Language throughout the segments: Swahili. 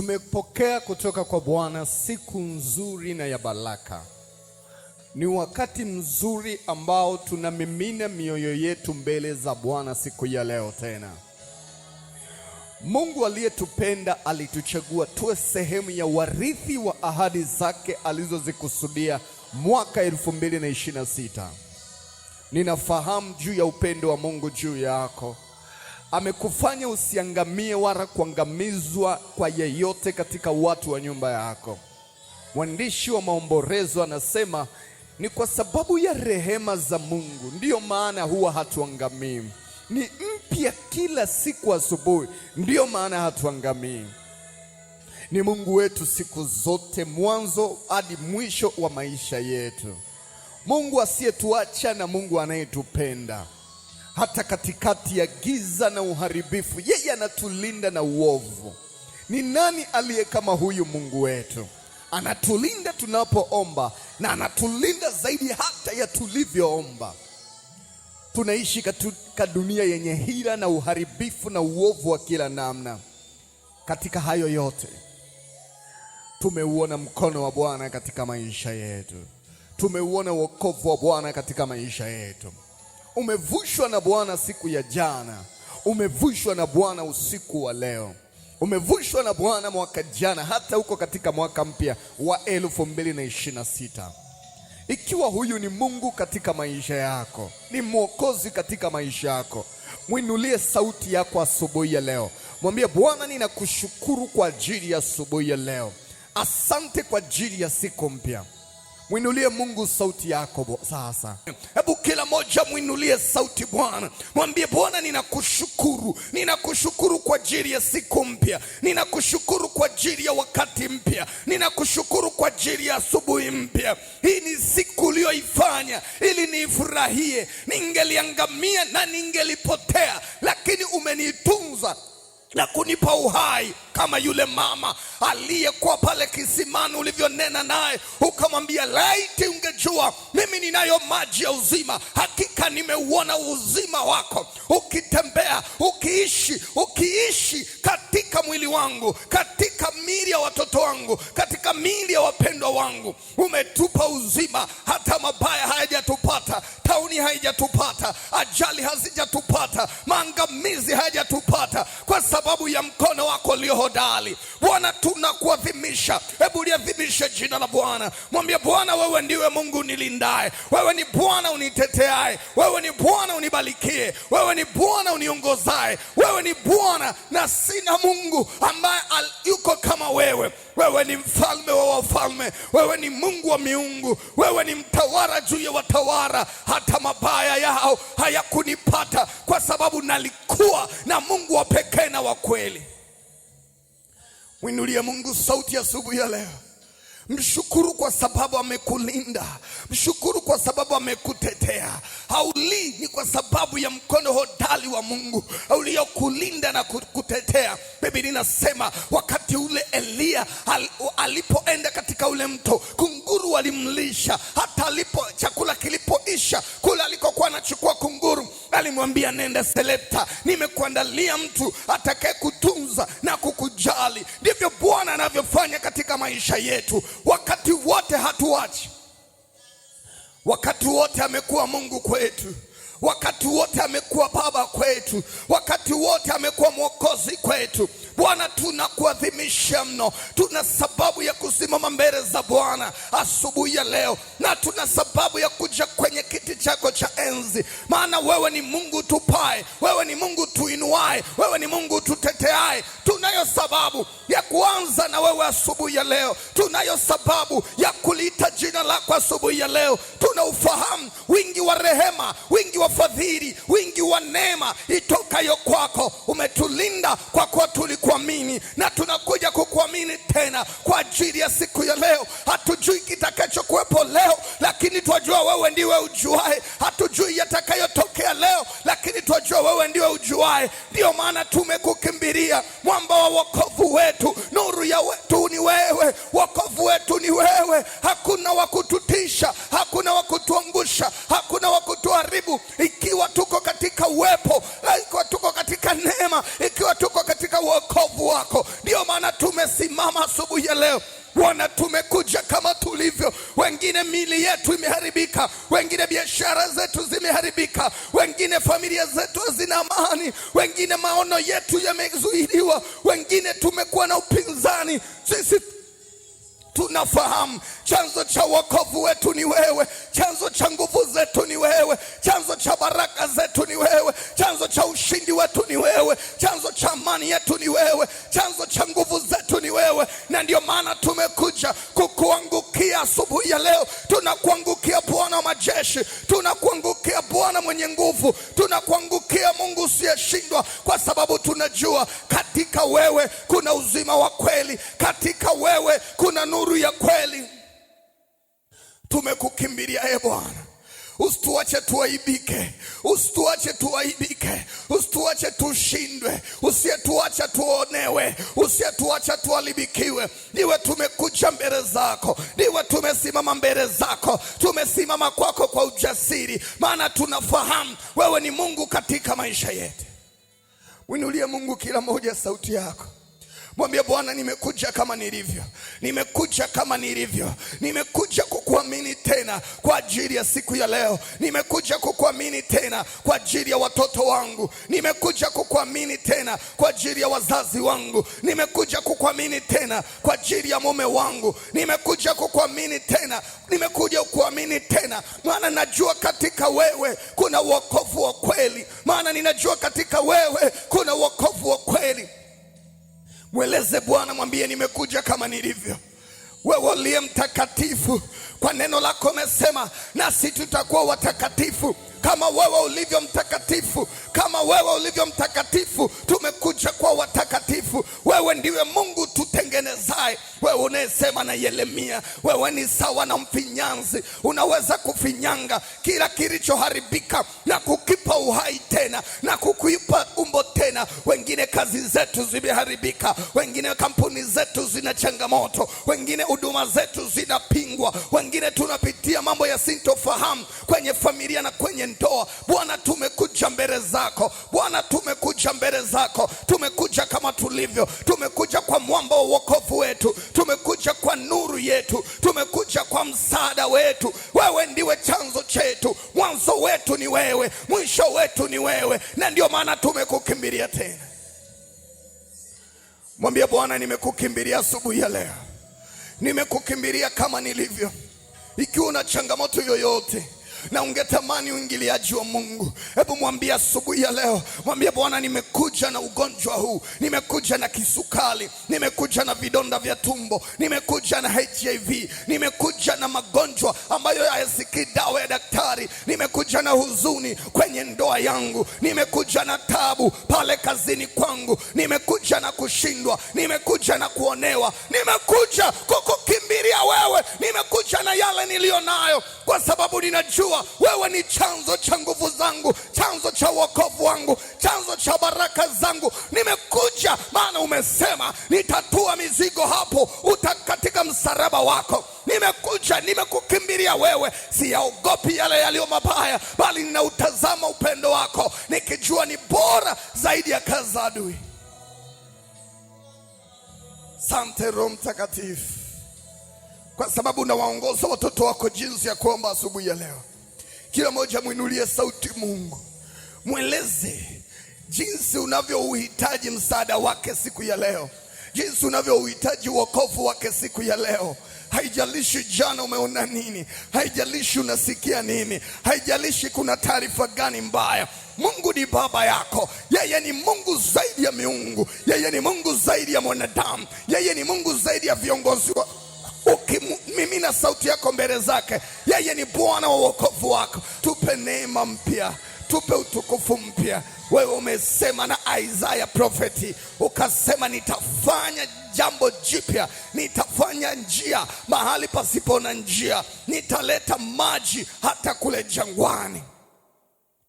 Tumepokea kutoka kwa Bwana siku nzuri na ya baraka. Ni wakati mzuri ambao tunamimina mioyo yetu mbele za Bwana siku ya leo tena. Mungu aliyetupenda alituchagua tuwe sehemu ya warithi wa ahadi zake alizozikusudia mwaka 2026. Ninafahamu juu ya upendo wa Mungu juu yako. Amekufanya usiangamie wala kuangamizwa kwa yeyote katika watu wa nyumba yako. Mwandishi wa maombolezo anasema ni kwa sababu ya rehema za Mungu ndiyo maana huwa hatuangamii. Ni mpya kila siku asubuhi, ndiyo maana hatuangamii. Ni Mungu wetu siku zote, mwanzo hadi mwisho wa maisha yetu. Mungu asiyetuacha na Mungu anayetupenda. Hata katikati ya giza na uharibifu, yeye anatulinda na uovu. Ni nani aliye kama huyu Mungu wetu? Anatulinda tunapoomba na anatulinda zaidi hata ya tulivyoomba. Tunaishi katika dunia yenye hila na uharibifu na uovu wa kila namna. Katika hayo yote tumeuona mkono wa Bwana katika maisha yetu. Tumeuona wokovu wa Bwana katika maisha yetu. Umevushwa na Bwana siku ya jana, umevushwa na Bwana usiku wa leo, umevushwa na Bwana mwaka jana, hata uko katika mwaka mpya wa 2026. Ikiwa huyu ni Mungu katika maisha yako, ni Mwokozi katika maisha yako, mwinulie sauti yako asubuhi ya leo. Mwambie Bwana, ninakushukuru kwa ajili ya asubuhi ya leo. Asante kwa ajili ya siku mpya. Mwinulie Mungu sauti yako sasa. Hebu kila moja mwinulie sauti Bwana. Mwambie Bwana, ninakushukuru. Ninakushukuru kwa ajili ya siku mpya. Ninakushukuru kwa ajili ya wakati mpya. Ninakushukuru kwa ajili ya asubuhi mpya. Hii ni siku uliyoifanya ili niifurahie. Ningeliangamia na ningelipotea, lakini umenitunza na kunipa uhai, kama yule mama aliyekuwa pale kisimani ulivyonena naye ukamwambia, laiti ungejua mimi ninayo maji ya uzima, hakika nimeuona uzima wako ukitembea, ukiishi katika mwili wangu, katika miili ya watoto wangu, katika miili ya wapendwa wangu. Umetupa uzima, hata mabaya hayajatupata, tauni haijatupata, ajali hazijatupata, maangamizi hayajatupata, kwa sababu ya mkono wako ulio hodari. Bwana, tunakuadhimisha. Hebu liadhimishe jina la Bwana. Mwambie Bwana, wewe ndiwe Mungu nilindaye. Wewe ni Bwana uniteteaye. Wewe ni Bwana unibarikie. Wewe ni Bwana uniongozaye. Wewe ni Bwana na sina Mungu ambaye yuko kama wewe. Wewe ni mfalme wa wafalme. Wewe ni Mungu wa miungu. Wewe ni mtawala juu ya watawala. Hata mabaya yao hayakunipata, kwa sababu nalikuwa na Mungu wa pekee na wa kweli. Mwinulie Mungu sauti ya asubuhi ya leo. Mshukuru kwa sababu amekulinda. Mshukuru kwa sababu amekutetea. Haulii ni kwa sababu ya mkono hodari wa Mungu uliokulinda na kutetea. Biblia inasema wakati ule Elia alipoenda katika ule mto, kunguru walimlisha. Hata chakula kilipoisha kula alikokuwa anachukua kunguru, alimwambia, nenda Selepta, nimekuandalia mtu atakaye kutunza na kukujali. Ndivyo Bwana anavyofanya katika maisha yetu. Wakati wote hatuachi. Wakati wote amekuwa Mungu kwetu. Wakati wote amekuwa baba kwetu. Wakati wote amekuwa mwokozi kwetu. Bwana, tunakuadhimisha mno. Tuna sababu ya kusimama mbele za Bwana asubuhi ya leo, na tuna sababu ya kuja kwenye kiti chako cha enzi, maana wewe ni Mungu tupae, wewe ni Mungu tuinuae, wewe ni Mungu tuteteae. Tunayo sababu ya kuanza na wewe asubuhi ya leo. Tunayo sababu ya kuliita jina lako asubuhi ya leo. Tunaufahamu wingi wa rehema, wingi wa fadhili, wingi wa neema itokayo kwako. Umetulinda kwa kuwa tulikuamini, na tunakuja kukuamini tena kwa ajili ya siku ya leo. Hatujui kitakacho kuwepo leo, lakini twajua wewe ndiwe ujuae. Hatujui yatakayotokea leo, lakini twajua wewe ndiwe ujuae. Ndio maana tumekukimbilia, mwamba wa wokovu wetu. Nuru ya wetu ni wewe, wokovu wetu ni wewe. Hakuna wa kututisha, hakuna wa kutuangusha, hakuna wa kutuharibu. Ikiwa tuko katika uwepo, ikiwa tuko katika neema, ikiwa tuko katika wokovu wako, ndio maana tumesimama tumesimama asubuhi ya leo Bwana, tumekuja kama tulivyo. Wengine mili yetu imeharibika, wengine biashara zetu zimeharibika, wengine familia zetu hazina amani, wengine maono yetu yamezuiliwa, wengine tumekuwa na upinzani. Sisi tunafahamu chanzo cha wokovu wetu ni wewe, chanzo cha nguvu zetu ni wewe, chanzo cha baraka zetu ni wewe, chanzo cha ushindi wetu ni wewe, chanzo cha amani yetu ni wewe, chanzo cha nguvu zetu ni wewe. Na ndio maana tumekuja kukuangukia asubuhi ya leo. Tunakuangukia Bwana wa majeshi, tunakuangukia Bwana mwenye nguvu, tunakuangukia Mungu usiyeshindwa, kwa sababu tunajua katika wewe kuna uzima wa kweli, katika wewe kuna nuru ya kweli. Tumekukimbilia Bwana, usituache tuaibike, usituache tuaibike, usituache tushindwe, usituache tuonewe, usituache tuharibikiwe. Ndiwe tumekuja mbele zako, ndiwe tumesimama mbele zako, tumesimama kwako kwa ujasiri, maana tunafahamu wewe ni Mungu katika maisha yetu. Mwinulie Mungu kila moja sauti yako. Mwambie Bwana, nimekuja kama nilivyo, nimekuja kama nilivyo, nimekuja kukuamini tena kwa ajili ya siku ya leo, nimekuja kukuamini tena kwa ajili ya watoto wangu, nimekuja kukuamini tena kwa ajili ya wazazi wangu, nimekuja kukuamini tena kwa ajili ya mume wangu, nimekuja kukuamini tena, nimekuja kukuamini tena, maana najua katika wewe kuna wokovu wa kweli, maana ninajua katika wewe kuna wokovu wa kweli. Mweleze Bwana, mwambie nimekuja kama nilivyo. Wewe uliye mtakatifu, kwa neno lako umesema nasi tutakuwa watakatifu kama wewe ulivyo mtakatifu. Kama wewe ulivyo mtakatifu, tumekuja kwa watakatifu. Wewe ndiwe Mungu tutengenezaye. Wewe unayesema na Yeremia, wewe ni sawa na mfinyanzi, unaweza kufinyanga kila kilichoharibika na kukipa uhai tena na kukuipa umbo tena. Wengine kazi zetu zimeharibika, wengine kampuni zetu zina changamoto, wengine huduma zetu zinapingwa, wengine tunapitia mambo ya sintofahamu kwenye familia na kwenye ndoa. Bwana, tumekuja mbele zako. Bwana, tumekuja mbele zako, tumekuja kama tulivyo, tumekuja kwa mwamba wa wokovu wetu, tumekuja kwa nuru yetu, tumekuja kwa msaada wetu. Wewe ndiwe chanzo chetu, mwanzo wetu ni wewe, mwisho wetu ni wewe, na ndio maana tumekukimbilia tena. Mwambie Bwana, nimekukimbilia asubuhi ya leo, nimekukimbilia kama nilivyo. Ikiwa una changamoto yoyote na ungetamani uingiliaji wa Mungu, hebu mwambie asubuhi ya leo, mwambie Bwana, nimekuja na ugonjwa huu, nimekuja na kisukari, nimekuja na vidonda vya tumbo, nimekuja na HIV, nimekuja na magonjwa ambayo hayasikii dawa ya daktari, nimekuja na huzuni kwenye ndoa yangu, nimekuja na taabu pale kazini kwangu, nimekuja na kushindwa, nimekuja na kuonewa, nimekuja kukukimbilia wewe, nimekuja na yale niliyo nayo, kwa sababu ninajua wewe ni chanzo cha nguvu zangu, chanzo cha wokovu wangu, chanzo cha baraka zangu. Nimekuja maana umesema nitatua mizigo hapo katika msalaba wako. Nimekuja, nimekukimbilia wewe, siyaogopi yale yaliyo mabaya, bali ninautazama upendo wako, nikijua ni bora zaidi ya kazi za adui. Asante Roho Mtakatifu, kwa sababu unawaongoza watoto wako jinsi ya kuomba asubuhi ya leo. Kila mmoja mwinulie sauti Mungu, mweleze jinsi unavyouhitaji msaada wake siku ya leo, jinsi unavyouhitaji wokovu wake siku ya leo. Haijalishi jana umeona nini, haijalishi unasikia nini, haijalishi kuna taarifa gani mbaya. Mungu ni baba yako, yeye ni Mungu zaidi ya miungu, yeye ni Mungu zaidi ya mwanadamu, yeye ni Mungu zaidi ya viongozi wa ukimimina sauti yako mbele zake. Yeye ni Bwana wa wokovu wako. Tupe neema mpya, tupe utukufu mpya. Wewe umesema na Isaiah prophet, ukasema nitafanya jambo jipya, nitafanya njia mahali pasipo na njia, nitaleta maji hata kule jangwani.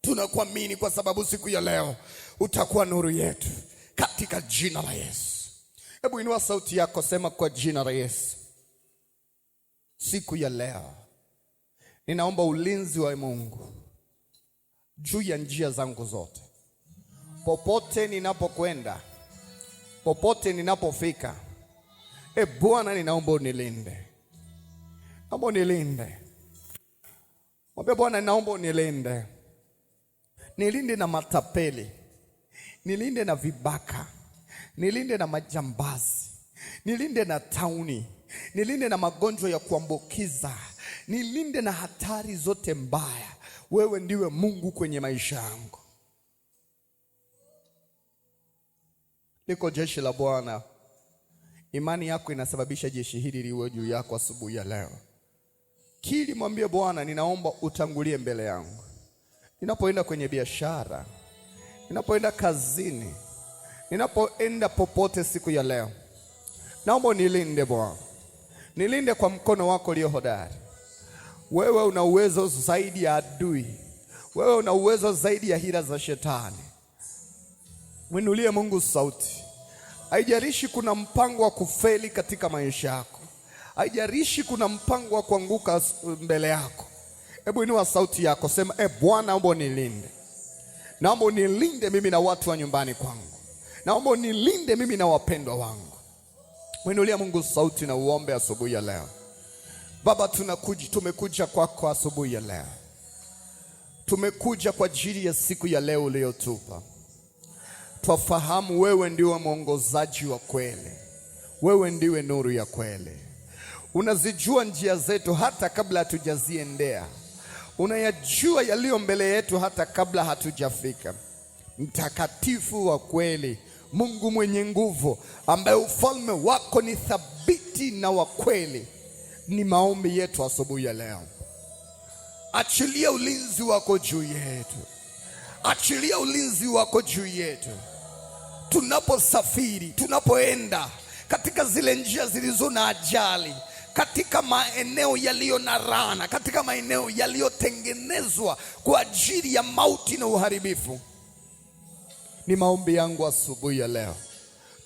Tunakuamini kwa sababu siku ya leo utakuwa nuru yetu, katika jina la Yesu. Hebu inua sauti yako, sema kwa jina la Yesu. Siku ya leo ninaomba ulinzi wa Mungu juu ya njia zangu zote. Popote ninapokwenda, popote ninapofika, Bwana, ninaomba unilinde. Naomba unilinde. Mwambie Bwana, ninaomba unilinde. Nilinde na matapeli. Nilinde na vibaka. Nilinde na majambazi. Nilinde na tauni. Nilinde na magonjwa ya kuambukiza. Nilinde na hatari zote mbaya. Wewe ndiwe Mungu kwenye maisha yangu. Liko jeshi la Bwana. Imani yako inasababisha jeshi hili liwe juu yako asubuhi ya leo. Kili mwambie Bwana, ninaomba utangulie mbele yangu. Ninapoenda kwenye biashara, ninapoenda kazini, ninapoenda popote siku ya leo, naomba nilinde Bwana. Nilinde kwa mkono wako ulio hodari. Wewe una uwezo zaidi ya adui. Wewe una uwezo zaidi ya hila za shetani. Mwinulie Mungu sauti. Haijalishi kuna mpango wa kufeli katika maisha yako. Haijalishi kuna mpango wa kuanguka mbele yako. Hebu inua sauti yako, sema Bwana, naomba unilinde. Naomba unilinde mimi na watu wa nyumbani kwangu. Naomba unilinde mimi na wapendwa wangu. Mwinulie Mungu sauti na uombe asubuhi ya leo. Baba, tumekuja kwako asubuhi ya leo. Tumekuja kwa ajili ya siku ya leo uliyotupa. Twafahamu wewe ndiwe mwongozaji wa kweli. Wewe ndiwe nuru ya kweli. Unazijua njia zetu hata kabla hatujaziendea. Unayajua yaliyo mbele yetu hata kabla hatujafika. Mtakatifu wa kweli, Mungu mwenye nguvu, ambaye ufalme wako ni thabiti na wa kweli, ni maombi yetu asubuhi ya leo. Achilia ulinzi wako juu yetu. Achilia ulinzi wako juu yetu. Tunaposafiri, tunapoenda katika zile njia zilizo na ajali, katika maeneo yaliyo na laana, katika maeneo yaliyotengenezwa kwa ajili ya mauti na uharibifu, ni maombi yangu asubuhi ya leo,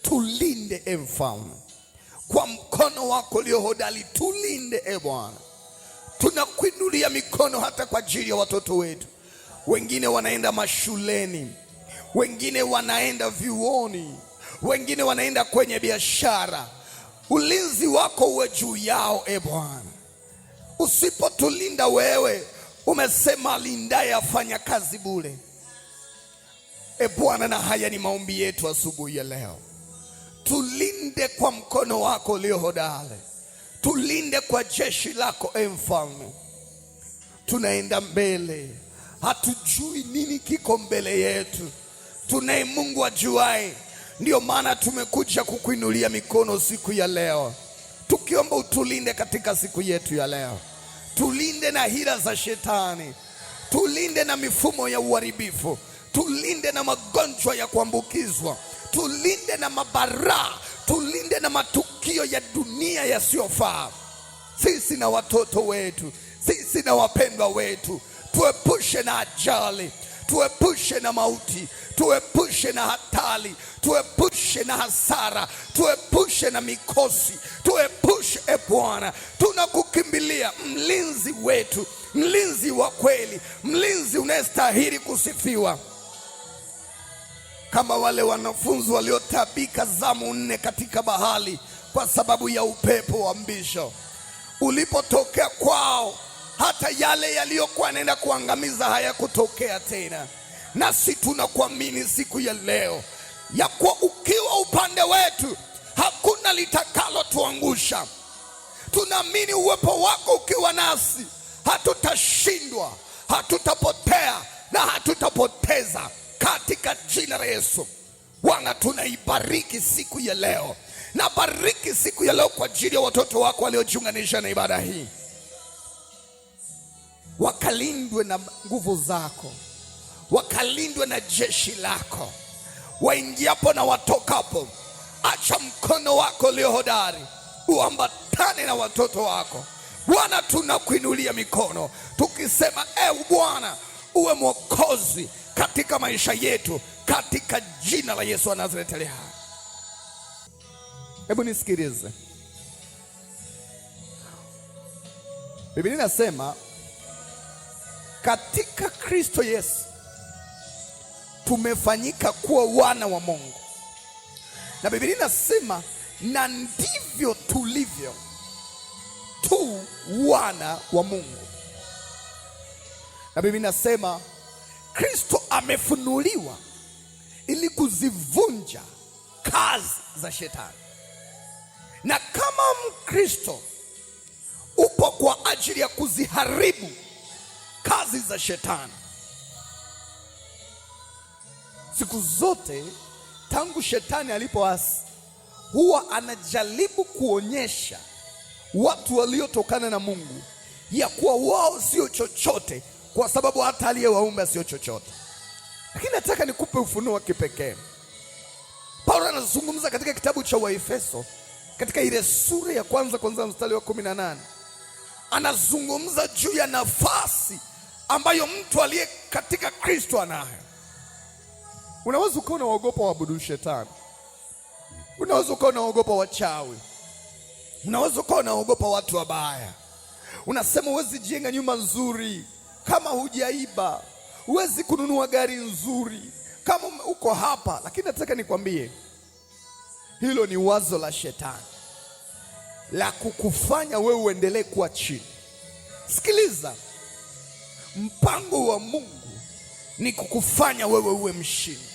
tulinde Mfalme, kwa mkono wako ulio hodari. Tulinde Bwana. Tunakuinulia mikono hata kwa ajili ya watoto wetu. Wengine wanaenda mashuleni, wengine wanaenda vyuoni, wengine wanaenda kwenye biashara. Ulinzi wako uwe juu yao Bwana. Usipotulinda wewe, umesema alindaye afanya kazi bure. Bwana, na haya ni maombi yetu asubuhi ya leo. Tulinde kwa mkono wako ulio hodari. Tulinde kwa jeshi lako Mfalme. Tunaenda mbele, hatujui nini kiko mbele yetu. Tunaye Mungu ajuaye. Ndio maana tumekuja kukuinulia mikono siku ya leo, tukiomba utulinde katika siku yetu ya leo. Tulinde na hila za shetani. Tulinde na mifumo ya uharibifu. Tulinde na magonjwa ya kuambukizwa. Tulinde na mabaraa. Tulinde na matukio ya dunia yasiyofaa. Sisi na watoto wetu, sisi na wapendwa wetu, tuepushe na ajali, tuepushe na mauti, tuepushe na hatari, tuepushe na hasara, tuepushe na mikosi, tuepushe Bwana. Tunakukimbilia mlinzi wetu, mlinzi wa kweli, mlinzi unayestahili kusifiwa. Kama wale wanafunzi waliotabika zamu 4 katika bahari kwa sababu ya upepo wa mbisho, ulipotokea kwao, hata yale yaliyokuwa yanaenda kuangamiza hayakutokea tena. Nasi tunakuamini siku ya leo ya kuwa ukiwa upande wetu, hakuna litakalo tuangusha. Tunaamini uwepo wako ukiwa nasi, hatutashindwa, hatutapotea na hatutapoteza, katika jina la Yesu. Bwana, tunaibariki siku ya leo. Na bariki siku ya leo kwa ajili ya watoto wako waliojiunganisha na ibada hii. Wakalindwe na nguvu zako, wakalindwe na jeshi lako, waingiapo na watokapo. Acha mkono wako ulio hodari uambatane na watoto wako. Bwana, tunakuinulia mikono tukisema, Bwana, uwe mwokozi katika maisha yetu, katika jina la Yesu wa Nazareti aliye hai. Hebu nisikilize. Biblia inasema katika Kristo Yesu tumefanyika kuwa wana wa Mungu. Na Biblia inasema na ndivyo tulivyo tu wana wa Mungu. Na Biblia inasema Kristo amefunuliwa ili kuzivunja kazi za shetani. Na kama Mkristo upo kwa ajili ya kuziharibu kazi za shetani. Siku zote tangu shetani alipoasi, huwa anajaribu kuonyesha watu waliotokana na Mungu ya kuwa wao sio chochote, kwa sababu hata aliyewaumba sio chochote. Lakini nataka nikupe ufunuo wa kipekee. Paulo anazungumza katika kitabu cha Waefeso, katika ile sura ya kwanza mstari wa 18. Anazungumza juu ya nafasi ambayo mtu aliye katika Kristo anayo. Unaweza ukawa unaogopa waabudu shetani. Unaweza ukawa unaogopa wachawi. Unaweza ukawa unaogopa watu wabaya. Unasema huwezi jenga nyumba nzuri kama hujaiba. Huwezi kununua gari nzuri kama uko hapa. Lakini nataka nikwambie, hilo ni wazo la shetani la kukufanya wewe uendelee kuwa chini. Sikiliza, mpango wa Mungu ni kukufanya wewe uwe mshindi.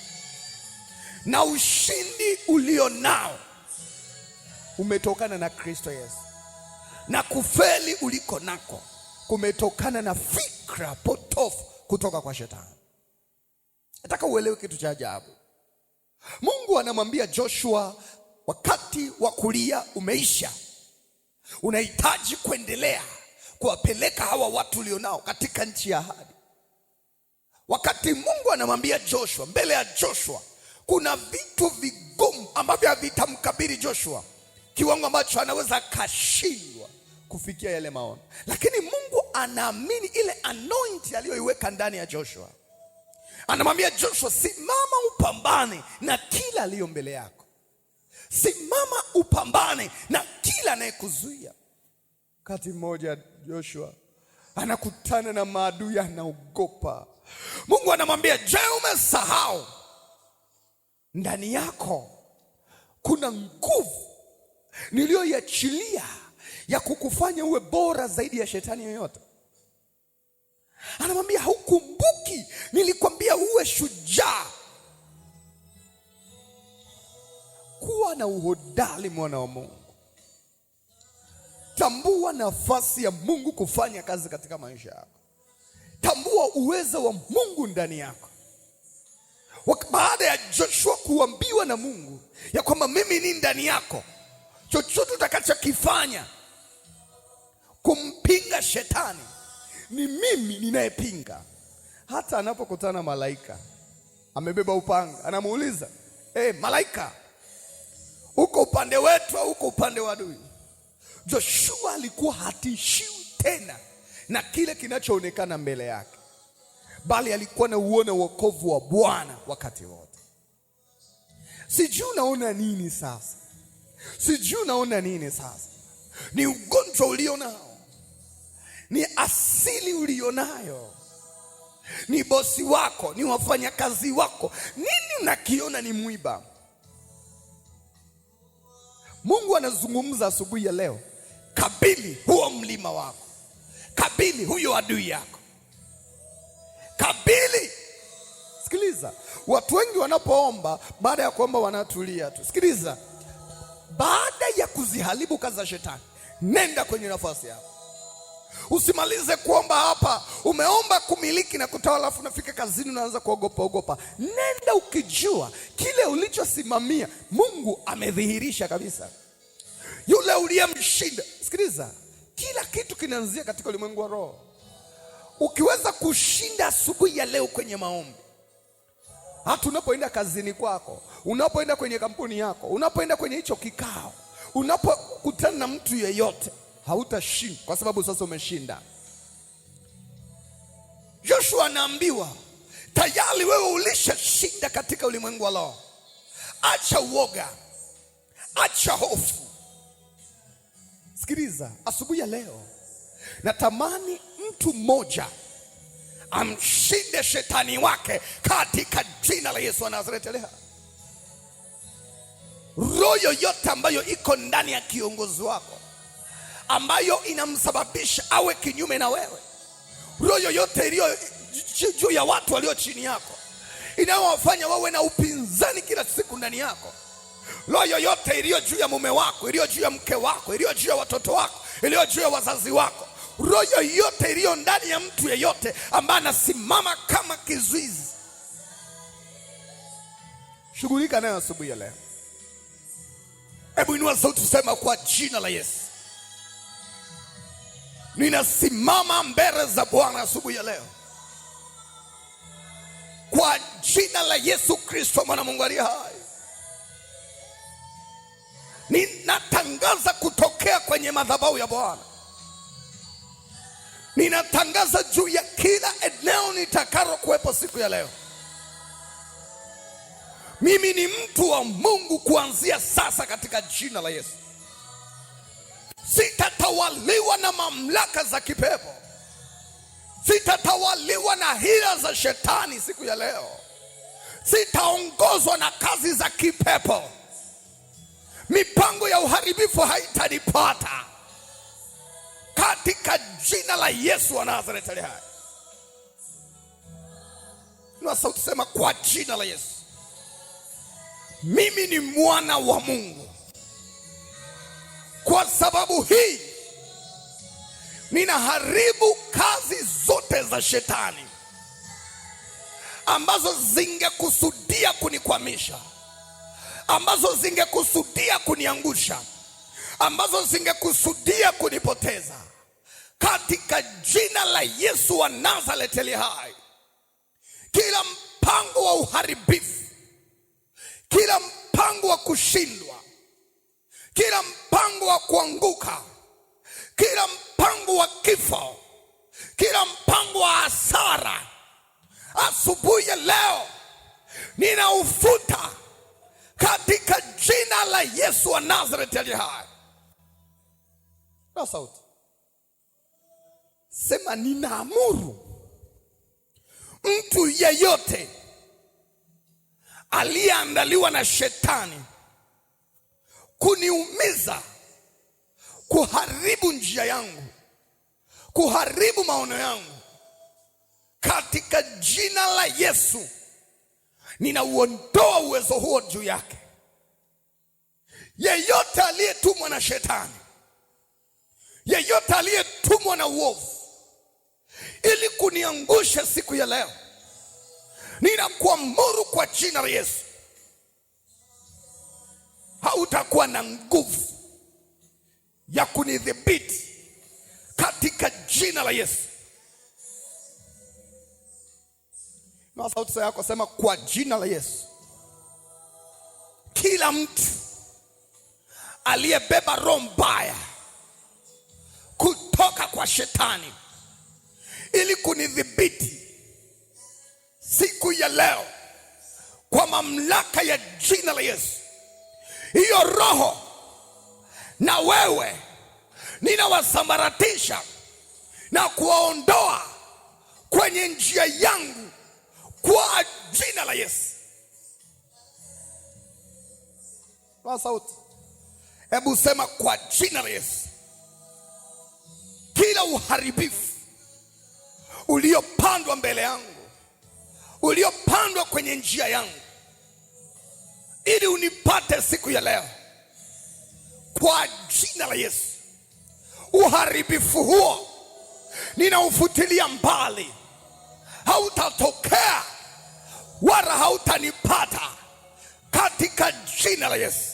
Na ushindi ulio nao umetokana na Kristo Yesu. Na kufeli uliko nako kumetokana na fikra potofu kutoka kwa shetani. Nataka uelewe kitu cha ajabu. Mungu anamwambia Joshua, wakati wa kulia umeisha. Unahitaji kuendelea kuwapeleka hawa watu ulionao katika nchi ya ahadi. Wakati Mungu anamwambia Joshua, mbele ya Joshua kuna vitu vigumu ambavyo havitamkabili Joshua, kiwango ambacho anaweza kashindwa kufikia yale maono. Lakini Mungu anaamini ile anointing aliyoiweka ndani ya Joshua. Anamwambia Joshua, simama upambane na kila aliyo mbele yako. Simama upambane na kila anayekuzuia. Wakati mmoja Joshua anakutana na maadui, anaogopa. Mungu anamwambia, je, umesahau ndani yako kuna nguvu niliyoiachilia ya kukufanya uwe bora zaidi ya shetani yoyote? Anamwambia, haukumbuki nilikwambia uwe shujaa? Kuwa na uhodari, mwana wa Mungu. Tambua nafasi ya Mungu kufanya kazi katika maisha yako. Tambua uwezo wa Mungu ndani yako. Baada ya Joshua kuambiwa na Mungu ya kwamba mimi ni ndani yako, chochote utakachokifanya kumpinga shetani ni mimi ninayepinga. Hata anapokutana malaika amebeba upanga, anamuuliza, malaika, uko upande wetu au uko upande wa adui? Joshua alikuwa hatishiwi tena na kile kinachoonekana mbele yake, bali alikuwa na uone wokovu wa Bwana wakati wote. Sijui unaona nini sasa? Sijui unaona nini sasa? Ni ugonjwa ulionao, ni asili ulionayo, ni bosi wako, ni wafanyakazi wako. Nini unakiona ni mwiba? Mungu anazungumza asubuhi ya leo, kabili huo mlima wako, kabili huyo adui yako, kabili. Sikiliza, watu wengi wanapoomba, baada ya kuomba wanatulia tu. Sikiliza, baada ya kuziharibu kazi za shetani, nenda kwenye nafasi yako. Usimalize kuomba hapa, umeomba kumiliki na kutawala, alafu unafika kazini unaanza kuogopa. Nenda ukijua kile ulichosimamia Mungu amedhihirisha kabisa. Yule uliyemshinda. Sikiliza, kila kitu kinaanzia katika ulimwengu wa roho. Ukiweza kushinda asubuhi ya leo kwenye maombi, hata unapoenda kazini kwako, unapoenda kwenye kampuni yako, unapoenda kwenye hicho kikao, unapokutana na mtu yeyote, hautashinda kwa sababu sasa umeshinda. Joshua anaambiwa, tayari wewe ulishashinda katika ulimwengu wa roho. Acha uoga, acha hofu. Sikiliza, asubuhi ya leo natamani mtu mmoja amshinde shetani wake katika jina la Yesu wa Nazareti. roho yoyote ambayo iko ndani ya kiongozi wako, ambayo inamsababisha awe kinyume na wewe, roho yoyote iliyo juu ya watu walio chini yako, inayowafanya wawe na upinzani kila siku ndani yako, roho yoyote iliyo juu ya mume wako, iliyo juu ya mke wako, iliyo juu ya watoto wako, iliyo juu ya wazazi wako, roho yoyote iliyo ndani ya mtu yeyote ambaye anasimama kama kizuizi, shughulika nayo asubuhi ya leo. Hebu inua sauti, sema kwa jina la Yesu, ninasimama mbele za Bwana asubuhi ya leo. Kwa jina la Yesu Kristo mwana Mungu aliye hai, ninatangaza kutokea kwenye madhabahu ya Bwana. Ninatangaza juu ya kila eneo nitakalo kuwepo siku ya leo, mimi ni mtu wa Mungu kuanzia sasa katika jina la Yesu. Sitatawaliwa na mamlaka za kipepo, sitatawaliwa na hila za shetani siku ya leo, sitaongozwa na kazi za kipepo. Mipango ya uharibifu haitanipata katika jina la Yesu wa Nazareti aliye hai. Inua sauti, sema kwa jina la Yesu, mimi ni mwana wa Mungu. Kwa sababu hii ninaharibu kazi zote za shetani ambazo zingekusudia kunikwamisha, ambazo zingekusudia kuniangusha, ambazo zingekusudia kunipoteza, katika jina la Yesu wa Nazareti aliye hai. Kila mpango wa uharibifu, kila mpango wa kushindwa, kila mpango wa kuanguka, kila mpango wa kifo, kila mpango wa hasara, asubuhi ya leo ninaufuta katika jina la Yesu wa Nazareti aliye hai. Na sauti, sema ninaamuru mtu yeyote aliyeandaliwa na shetani kuniumiza, kuharibu njia yangu, kuharibu maono yangu, katika jina la Yesu ninauondoa uwezo huo juu yake. Yeyote aliyetumwa na shetani, yeyote aliyetumwa na uovu ili kuniangusha siku ya leo, ninakuamuru kwa jina la Yesu, hautakuwa na nguvu ya kunidhibiti katika jina la Yesu. Na sauti yako sema kwa jina la Yesu, kila mtu aliyebeba roho mbaya kutoka kwa shetani ili kunidhibiti siku ya leo, kwa mamlaka ya jina la Yesu, hiyo roho na wewe ninawasambaratisha na kuwaondoa kwenye njia yangu kwa jina la Yesu. Kwa sauti, hebu sema kwa jina la Yesu, kila uharibifu uliopandwa mbele yangu, uliopandwa kwenye njia yangu ili unipate siku ya leo, kwa jina la Yesu, uharibifu huo ninaufutilia mbali. Hautatokea wala hautanipata katika jina la Yesu.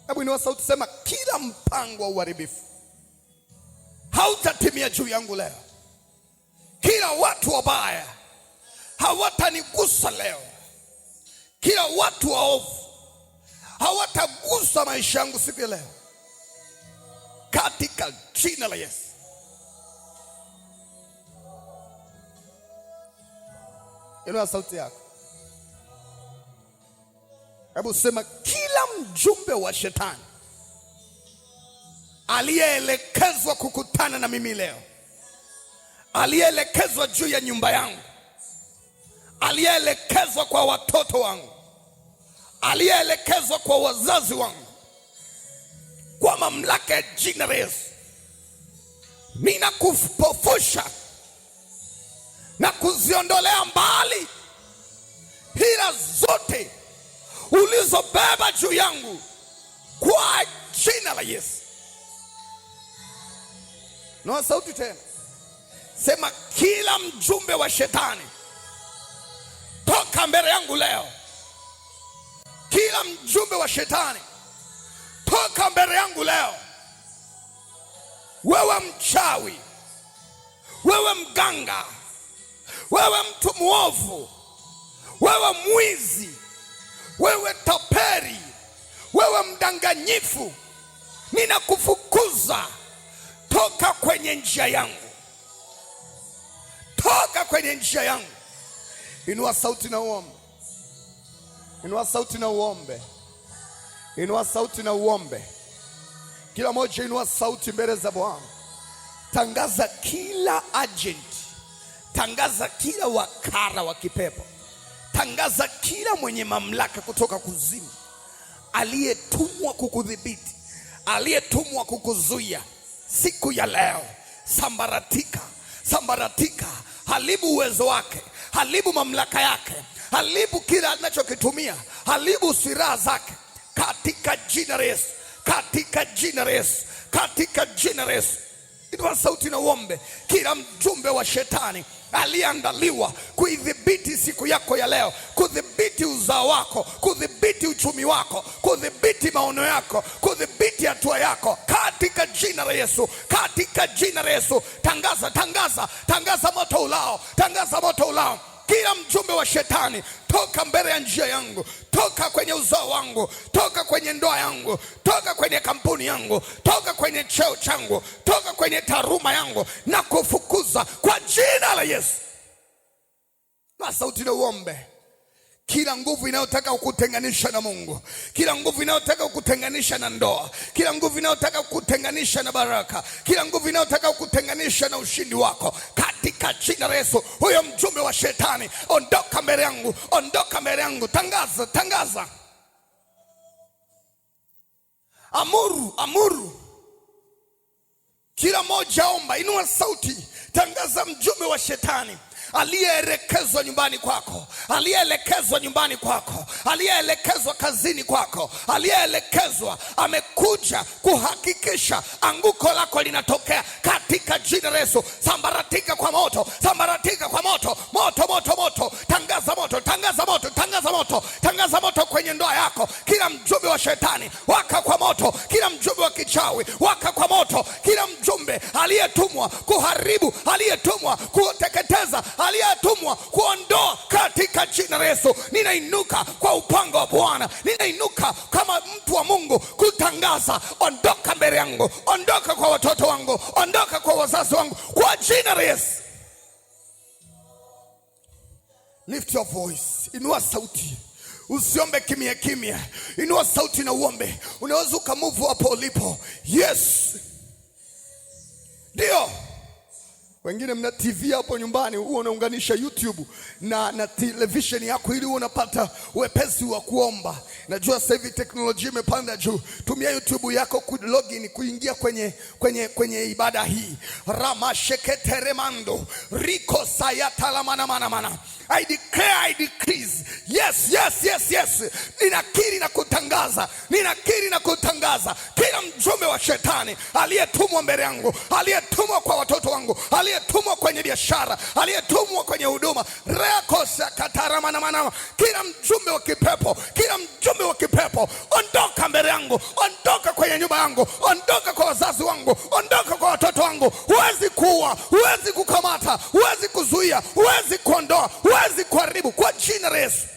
Hebu inua sauti, sema kila mpango wa uharibifu hautatimia juu yangu leo. Kila watu wabaya hawatanigusa leo. Kila watu waovu hawatagusa maisha yangu siku ya leo, katika jina la Yesu. Inua sauti yako, hebu sema kila mjumbe wa shetani aliyeelekezwa kukutana na mimi leo, aliyeelekezwa juu ya nyumba yangu, aliyeelekezwa kwa watoto wangu, aliyeelekezwa kwa wazazi wangu, kwa mamlaka ya jina la Yesu, ninakupofusha na kuziondolea mbali hila zote ulizobeba juu yangu kwa jina la Yesu. Na sauti tena, sema, kila mjumbe wa shetani toka mbele yangu leo. Kila mjumbe wa shetani toka mbele yangu leo. Wewe mchawi, wewe mganga, wewe mtu muovu, wewe mwizi, wewe taperi, wewe mdanganyifu, ninakufukuza toka kwenye njia yangu. Toka kwenye njia yangu. Inua sauti na uombe. Inua sauti na uombe. Inua sauti na uombe. Kila moja inua sauti mbele za Bwana. Tangaza kila agent. Tangaza kila wakala wa kipepo. Tangaza kila mwenye mamlaka kutoka kuzimu, aliyetumwa kukudhibiti, aliyetumwa kukuzuia. Siku ya leo, sambaratika, sambaratika. Haribu uwezo wake, haribu mamlaka yake, haribu kila anachokitumia, haribu silaha zake katika jina la Yesu, katika jina la Yesu, katika jina la Yesu. Inua sauti na uombe. Kila mjumbe wa shetani aliyeandaliwa kuidhibiti siku yako ya leo, kudhibiti uzao wako, kudhibiti uchumi wako, kudhibiti maono yako, kudhibiti hatua yako, katika jina la Yesu, katika jina la Yesu. Tangaza, tangaza, tangaza moto ulao, tangaza moto ulao. Kila mjumbe wa shetani toka mbele ya njia yangu, toka kwenye uzao wangu, toka kwenye ndoa yangu, toka kwenye kampuni yangu, toka kwenye cheo changu, toka kwenye taaluma yangu, na kufukuza kwa jina la Yesu. Na sauti na uombe. Kila nguvu inayotaka kukutenganisha na Mungu, kila nguvu inayotaka kukutenganisha na ndoa, kila nguvu inayotaka kukutenganisha na baraka, kila nguvu inayotaka kukutenganisha na ushindi wako, katika jina la Yesu, huyo mjumbe wa shetani, ondoka mbele yangu, ondoka mbele yangu. Tangaza, tangaza. Amuru, amuru. Kila moja omba, inua sauti, tangaza mjumbe wa shetani aliyeelekezwa nyumbani kwako, aliyeelekezwa nyumbani kwako, aliyeelekezwa kazini kwako, aliyeelekezwa, amekuja kuhakikisha anguko lako linatokea katika jina la Yesu. Sambaratika kwa moto, sambaratika kwa moto, moto, moto, moto. Tangaza moto, tangaza moto, tangaza moto, tangaza moto kwenye ndoa yako. Kila mjumbe wa shetani waka kwa moto, kila mjumbe wa kichawi waka kwa moto, kila mjumbe aliyetumwa kuharibu, aliyetumwa kuteketeza, aliyetumwa kuondoa, katika jina la Yesu, ninainuka kwa upanga wa Bwana, ninainuka kama mtu wa Mungu kutangaza, ondoka mbele yangu, ondoka kwa watoto wangu, ondoka kwa wazazi wangu, kwa jina la Yesu. Lift your voice, inua sauti. Usiombe kimya kimya, inua sauti na uombe. Unaweza ukamove hapo ulipo. Yes, ndio. Wengine mna TV hapo nyumbani, huo unaunganisha YouTube na television yako ili unapata wepesi wa kuomba. Najua sasa hivi teknolojia imepanda juu. Tumia YouTube yako ku login, kuingia kwenye ibada hii. Rama sheketeremando riko sayata la mana. I declare, I decrease. Yes, yes, yes, yes. Ninakiri na kutangaza, ninakiri na kutangaza. Kila mjumbe wa shetani aliyetumwa mbele yangu, aliyetumwa kwa watoto wangu, aliyetumwa kwenye biashara, aliyetumwa kwenye huduma, rekosa kataramana, kila mjumbe wa kipepo, kila mjumbe wa kipepo, ondoka mbele yangu, ondoka kwenye nyumba yangu, ondoka kwa wazazi wangu, ondoka kwa watoto wangu. Huwezi kuua, huwezi kukamata, huwezi kuzuia, huwezi kuondoa, huwezi kuharibu, kwa jina la Yesu.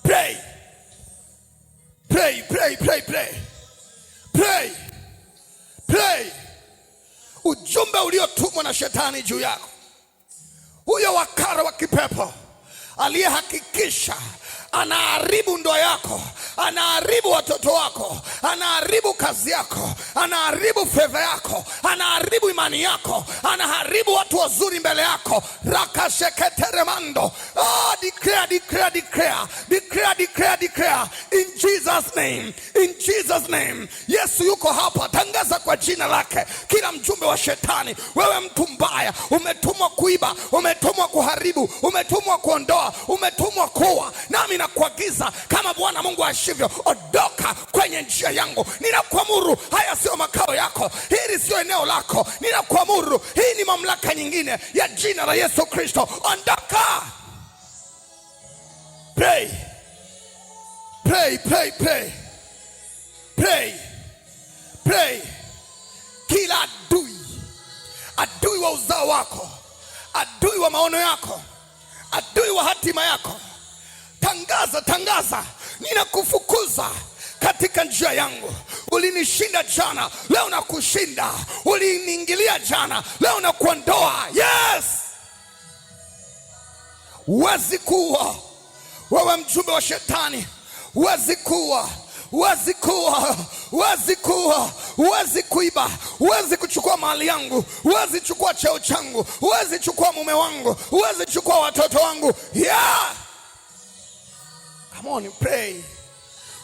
Pray. Pray, pray, pray, pray. Pray. Pray. Ujumbe uliotumwa na shetani juu yako, huyo wakara wa kipepo aliyehakikisha anaharibu ndoa yako, anaharibu watoto wako, anaharibu kazi yako, anaharibu fedha yako, anaharibu imani yako, anaharibu watu wazuri mbele yako. Rakasheketeremando. Declare in Jesus name, in Jesus name. Yesu yuko hapa, tangaza kwa jina lake. Kila mjumbe wa shetani, wewe mtu mbaya, umetumwa kuiba, umetumwa kuharibu, umetumwa kuondoa, umetumwa kuua, nami nakuagiza kama Bwana Mungu ashivyo, ondoka kwenye njia yangu. Ninakuamuru, haya sio makao yako, hili sio eneo lako. Ninakuamuru, hii ni mamlaka nyingine ya jina la Yesu Kristo. Ondoka. Pray. Pray, pray, pray. Pray. Pray. Kila adui wa uzao wako, adui wa maono yako, adui wa hatima yako, tangaza, ninakufukuza katika njia yangu. Ulinishinda jana, leo nakushinda. Uliniingilia jana, leo nakuondoa. Yes. Huwezi kuwa wewe mjumbe wa shetani, huwezi kuwa, huwezi kuiba, huwezi kuchukua mali yangu, huwezi chukua cheo changu, huwezi chukua mume wangu, huwezi chukua watoto wangu. Yeah. Come on, pray.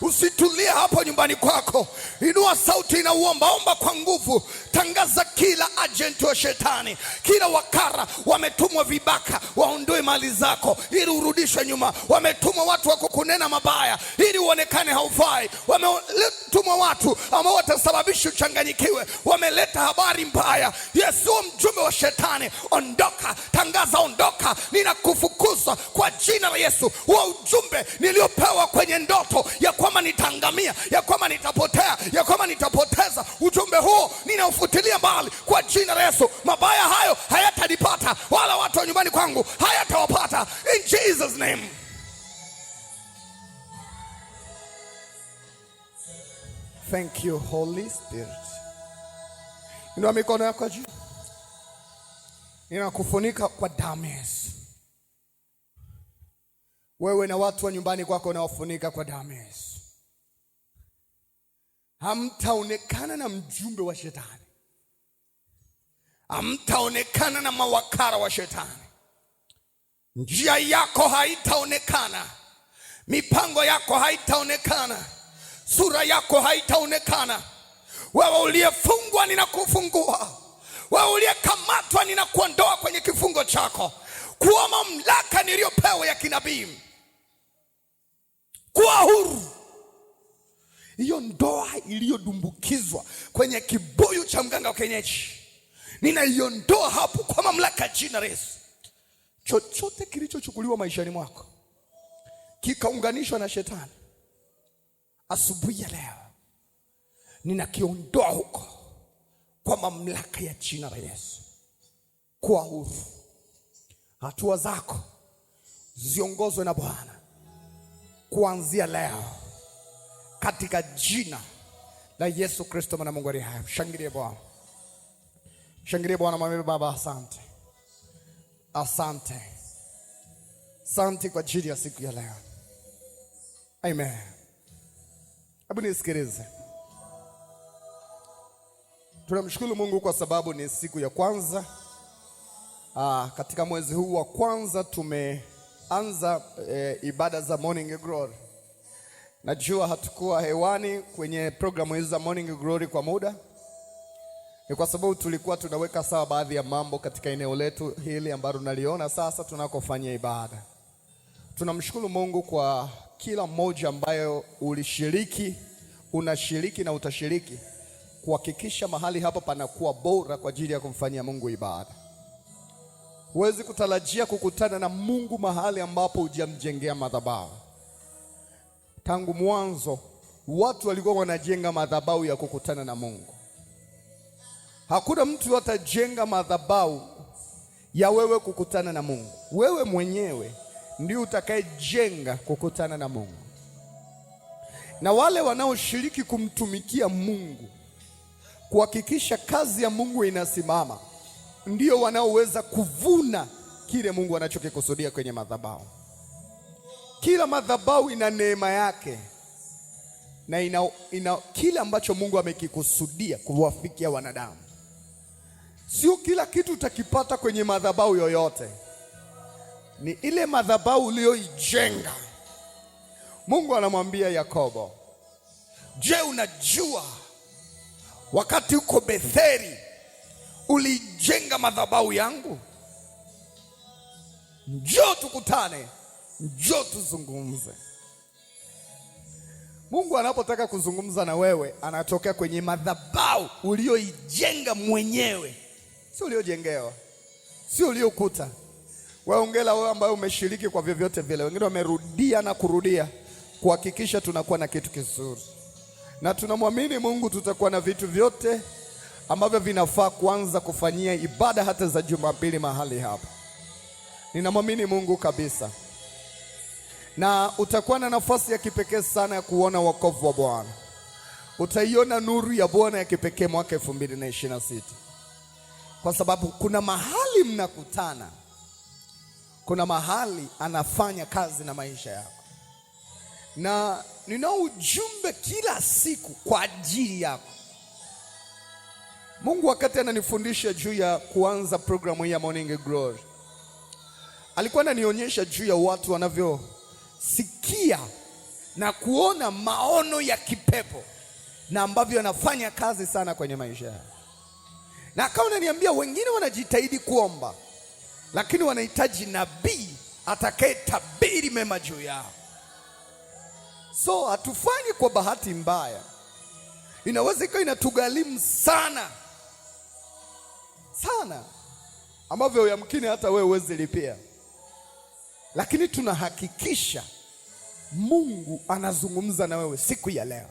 Usitulie hapo nyumbani kwako. Inua sauti na omba kwa nguvu. Tangaza kila agent wa shetani, kila wakara wametumwa vibaka waondoe mali zako ili urudishwe nyuma. Wametumwa watu wa kukunena mabaya ili uonekane haufai. Wametumwa watu ambao watasababisha uchanganyikiwe. Wameleta habari mbaya. Yesu mjumbe wa shetani, ondoka. Tangaza, ondoka. Ninakufukuza kwa jina la Yesu. Wa ujumbe niliopewa kwenye ndoto ya kwamba nitaangamia, ya kwamba nitapotea, ya kwamba nitapoteza, ujumbe huo ninaufutilia mbali kwa jina la Yesu. Mabaya hayo hayatanipata, wala watu wa nyumbani kwangu hayatawapata, in Jesus name. Thank you Holy Spirit. Inua mikono yako juu. Ninakufunika kwa damu ya Yesu. Wewe na watu wa nyumbani kwako unawafunika kwa damu ya Yesu. Hamtaonekana na mjumbe wa shetani, hamtaonekana na mawakala wa shetani. Njia yako haitaonekana, mipango yako haitaonekana, sura yako haitaonekana. Wewe uliyefungwa ninakufungua, wewe uliyekamatwa ninakuondoa kwenye kifungo chako, kwa mamlaka niliyopewa ya kinabii. Kuwa huru. Hiyo ndoa iliyodumbukizwa kwenye kibuyu cha mganga wa kienyeji, ninaiondoa hapo kwa mamlaka jina la Yesu. Chochote kilichochukuliwa maishani mwako kikaunganishwa na shetani, asubuhi ya leo ninakiondoa huko kwa mamlaka ya jina la Yesu. Kuwa huru. Hatua zako ziongozwe na Bwana kuanzia leo, katika jina la Yesu Kristo mwana Mungu aliye hai. Shangilie Bwana. Shangilie Bwana. Mwambie Baba asante. Asante. Asante kwa ajili ya siku ya leo. Amen. Hebu nisikilize. Tunamshukuru Mungu kwa sababu ni siku ya kwanza. Katika mwezi huu wa kwanza tumeanza ibada za Morning Glory. Najua hatukuwa hewani kwenye programu hizo za Morning Glory kwa muda. Ni kwa sababu tulikuwa tunaweka sawa baadhi ya mambo katika eneo letu hili ambalo tunaliona sasa tunakofanya ibada. Tunamshukuru Mungu kwa kila mmoja ambayo ulishiriki, unashiriki na utashiriki kuhakikisha mahali hapa panakuwa bora kwa ajili ya kumfanyia Mungu ibada. Huwezi kutarajia kukutana na Mungu mahali ambapo hujamjengea madhabahu. Tangu mwanzo watu walikuwa wanajenga madhabahu ya kukutana na Mungu. Hakuna mtu atajenga madhabahu ya wewe kukutana na Mungu. Wewe mwenyewe ndio utakayejenga kukutana na Mungu. Na wale wanaoshiriki kumtumikia Mungu, kuhakikisha kazi ya Mungu inasimama, ndio wanaoweza kuvuna kile Mungu anachokikusudia kwenye madhabahu. kila madhabahu ina neema yake na ina kile ambacho Mungu amekikusudia kuwafikia wanadamu. Sio kila kitu utakipata kwenye madhabahu yoyote. Ni ile madhabahu uliyoijenga. Mungu anamwambia Yakobo, je, unajua wakati uko Betheli ulijenga madhabahu yangu? Njoo tukutane, njoo tuzungumze. Mungu anapotaka kuzungumza na wewe, anatokea kwenye madhabahu uliyoijenga mwenyewe, sio uliojengewa, sio uliokuta. Waongela wewe ambaye umeshiriki kwa vyovyote vile. Wengine wamerudia na kurudia kuhakikisha tunakuwa na kitu kizuri. Na tunamwamini Mungu tutakuwa na vitu vyote ambavyo vinafaa kuanza kufanyia ibada hata za Jumapili mahali hapa. Ninamwamini Mungu kabisa. Na utakuwa na nafasi ya kipekee sana ya kuona wokovu wa Bwana. Utaiona nuru ya Bwana ya kipekee mwaka 2026. Kwa sababu kuna mahali mnakutana. Kuna mahali anafanya kazi na maisha yako. Na ninao ujumbe kila siku kwa ajili yako. Mungu wakati ananifundisha juu ya kuanza programu hii ya Morning Glory, alikuwa ananionyesha juu ya watu wanavyosikia na kuona maono ya kipepo na ambavyo anafanya kazi sana kwenye maisha yao. Na akawa ananiambia wengine wanajitahidi kuomba, lakini wanahitaji nabii atakayetabiri mema juu yao. So hatufanyi kwa bahati mbaya. Inaweza ikawa inatugharimu sana ambavyo yamkini hata wewe huwezi lipia. Lakini tunahakikisha Mungu anazungumza na wewe siku ya leo.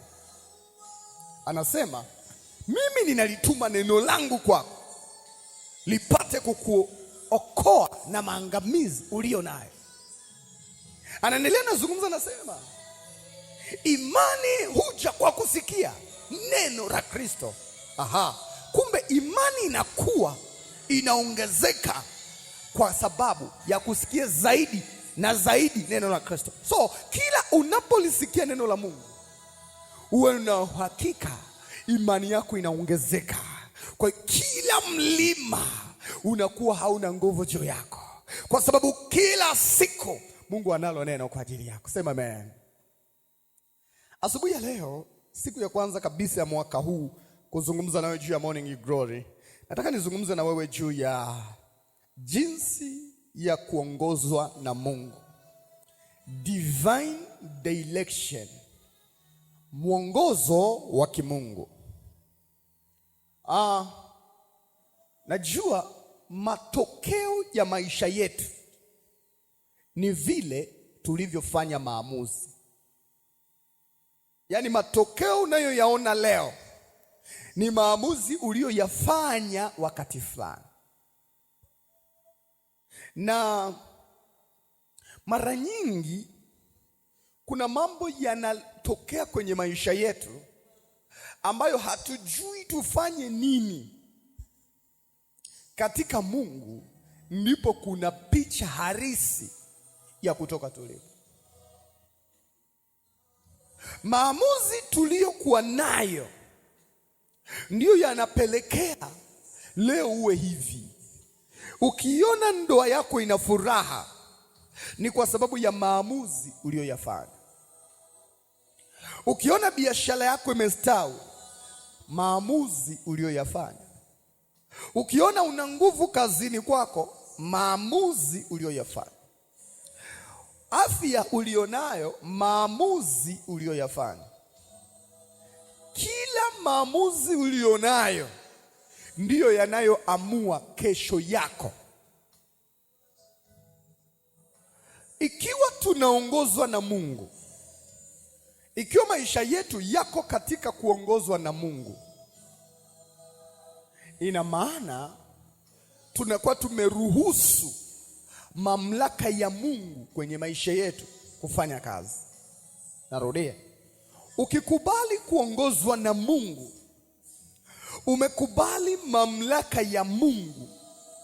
Anasema, mimi ninalituma neno langu kwako lipate kukuokoa na maangamizi ulio nayo. Anaendelea nazungumza, anasema imani huja kwa kusikia neno la Kristo. Kumbe imani inakuwa inaongezeka kwa sababu ya kusikia zaidi na zaidi neno la Kristo. So kila unapolisikia neno la Mungu, uwe na uhakika imani yako inaongezeka. Kwa kila mlima unakuwa hauna nguvu juu yako, kwa sababu kila siku Mungu analo neno kwa ajili yako. Sema amen. Asubuhi ya leo, siku ya kwanza kabisa ya mwaka huu kuzungumza nawe juu ya Morning Glory, nataka nizungumze na wewe juu ya jinsi ya kuongozwa na Mungu. Divine direction. Mwongozo wa kimungu. Najua matokeo ya maisha yetu ni vile tulivyofanya maamuzi. Yaani matokeo unayoyaona leo ni maamuzi uliyoyafanya wakati fulani. Na mara nyingi kuna mambo yanatokea kwenye maisha yetu ambayo hatujui tufanye nini. Katika Mungu ndipo kuna picha halisi ya kutoka tulipo. Maamuzi tuliyokuwa nayo ndiyo yanapelekea leo uwe hivi. Ukiona ndoa yako ina furaha, ni kwa sababu ya maamuzi uliyoyafanya. Ukiona biashara yako imestawi, maamuzi uliyoyafanya. Ukiona una nguvu kazini kwako, maamuzi uliyoyafanya. Afya ulionayo, maamuzi uliyoyafanya. Kila maamuzi ulionayo ndiyo yanayoamua kesho yako. Ikiwa tunaongozwa na Mungu, ikiwa maisha yetu yako katika kuongozwa na Mungu, ina maana tunakuwa tumeruhusu mamlaka ya Mungu kwenye maisha yetu kufanya kazi. Narudia, ukikubali kuongozwa na Mungu, umekubali mamlaka ya Mungu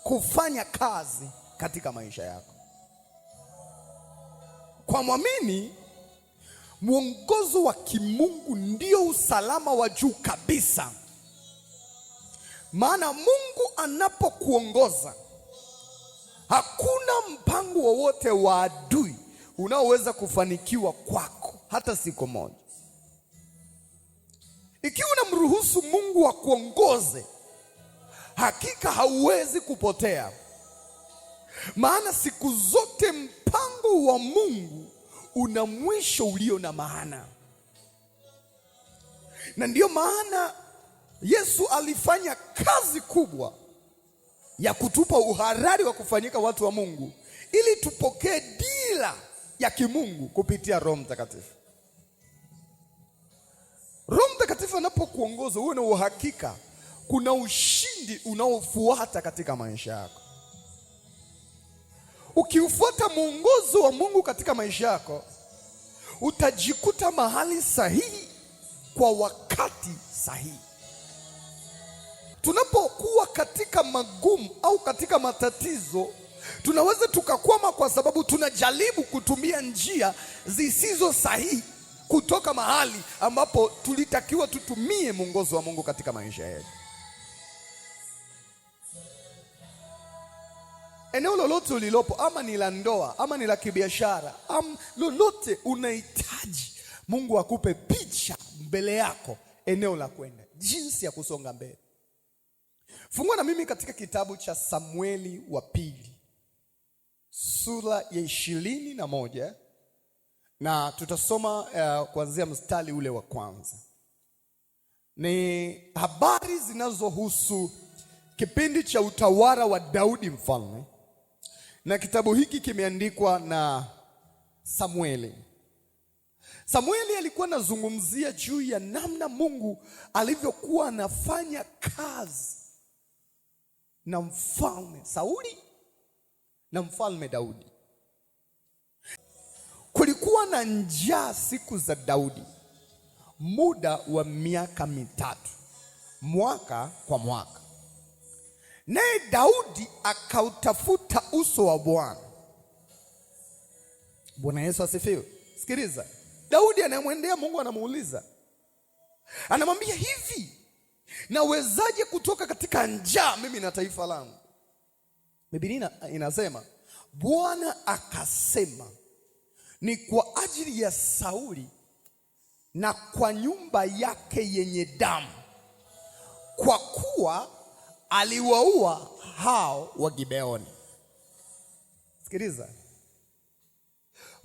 kufanya kazi katika maisha yako. Kwa mwamini, mwongozo wa kimungu ndio usalama wa juu kabisa. Maana Mungu anapokuongoza, hakuna mpango wowote wa adui unaoweza kufanikiwa kwako hata siku moja. Ikiwa unamruhusu Mungu akuongoze, hakika hauwezi kupotea. Maana siku zote mpango wa Mungu una mwisho ulio na maana. Na ndiyo maana Yesu alifanya kazi kubwa ya kutupa uharari wa kufanyika watu wa Mungu, ili tupokee dira ya kimungu kupitia Roho Mtakatifu. Roho Mtakatifu anapokuongoza, uwe na uhakika kuna ushindi unaofuata katika maisha yako. Ukiufuata mwongozo wa Mungu katika maisha yako, utajikuta mahali sahihi kwa wakati sahihi. Tunapokuwa katika magumu au katika matatizo, tunaweza tukakwama kwa sababu tunajaribu kutumia njia zisizo sahihi kutoka mahali ambapo tulitakiwa tutumie mwongozo wa Mungu katika maisha yetu. Eneo lolote ulilopo, ama ni la ndoa, ama ni la kibiashara, ama lolote unahitaji Mungu akupe picha mbele yako, eneo la kwenda, jinsi ya kusonga mbele. Fungua na mimi katika kitabu cha Samueli wa pili, sura ya 21, na tutasoma kuanzia mstari ule wa kwanza. Ni habari zinazohusu kipindi cha utawala wa Daudi mfalme, na kitabu hiki kimeandikwa na Samueli. Samueli alikuwa anazungumzia juu ya namna Mungu alivyokuwa anafanya kazi na mfalme Sauli na mfalme Daudi. Kulikuwa na njaa siku za Daudi, muda wa miaka 3, mwaka kwa mwaka. Naye Daudi akautafuta uso wa Bwana. Bwana Yesu asifiwe. Sikiliza, Daudi anamwendea Mungu, anamuuliza, anamwambia hivi, nawezaje kutoka katika njaa mimi na taifa langu? Biblia inasema Bwana akasema, ni kwa ajili ya Sauli na kwa nyumba yake yenye damu, kwa kuwa aliwaua hao wa Gibeoni. Sikiliza,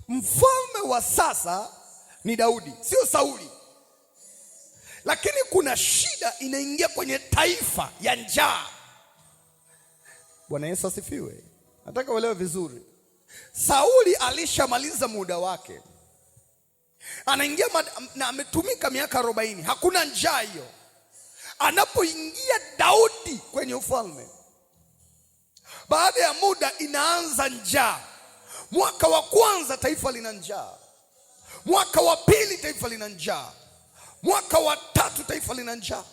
mfalme wa sasa ni Daudi, sio Sauli. Lakini kuna shida inaingia kwenye taifa ya njaa. Bwana Yesu asifiwe. Nataka uelewe vizuri. Sauli alishamaliza muda wake, anaingia na ametumika miaka 40, hakuna njaa hiyo. Anapoingia Daudi kwenye ufalme, baada ya muda inaanza njaa. Mwaka wa kwanza taifa lina njaa, mwaka wa pili taifa lina njaa, mwaka wa 3 taifa lina njaa.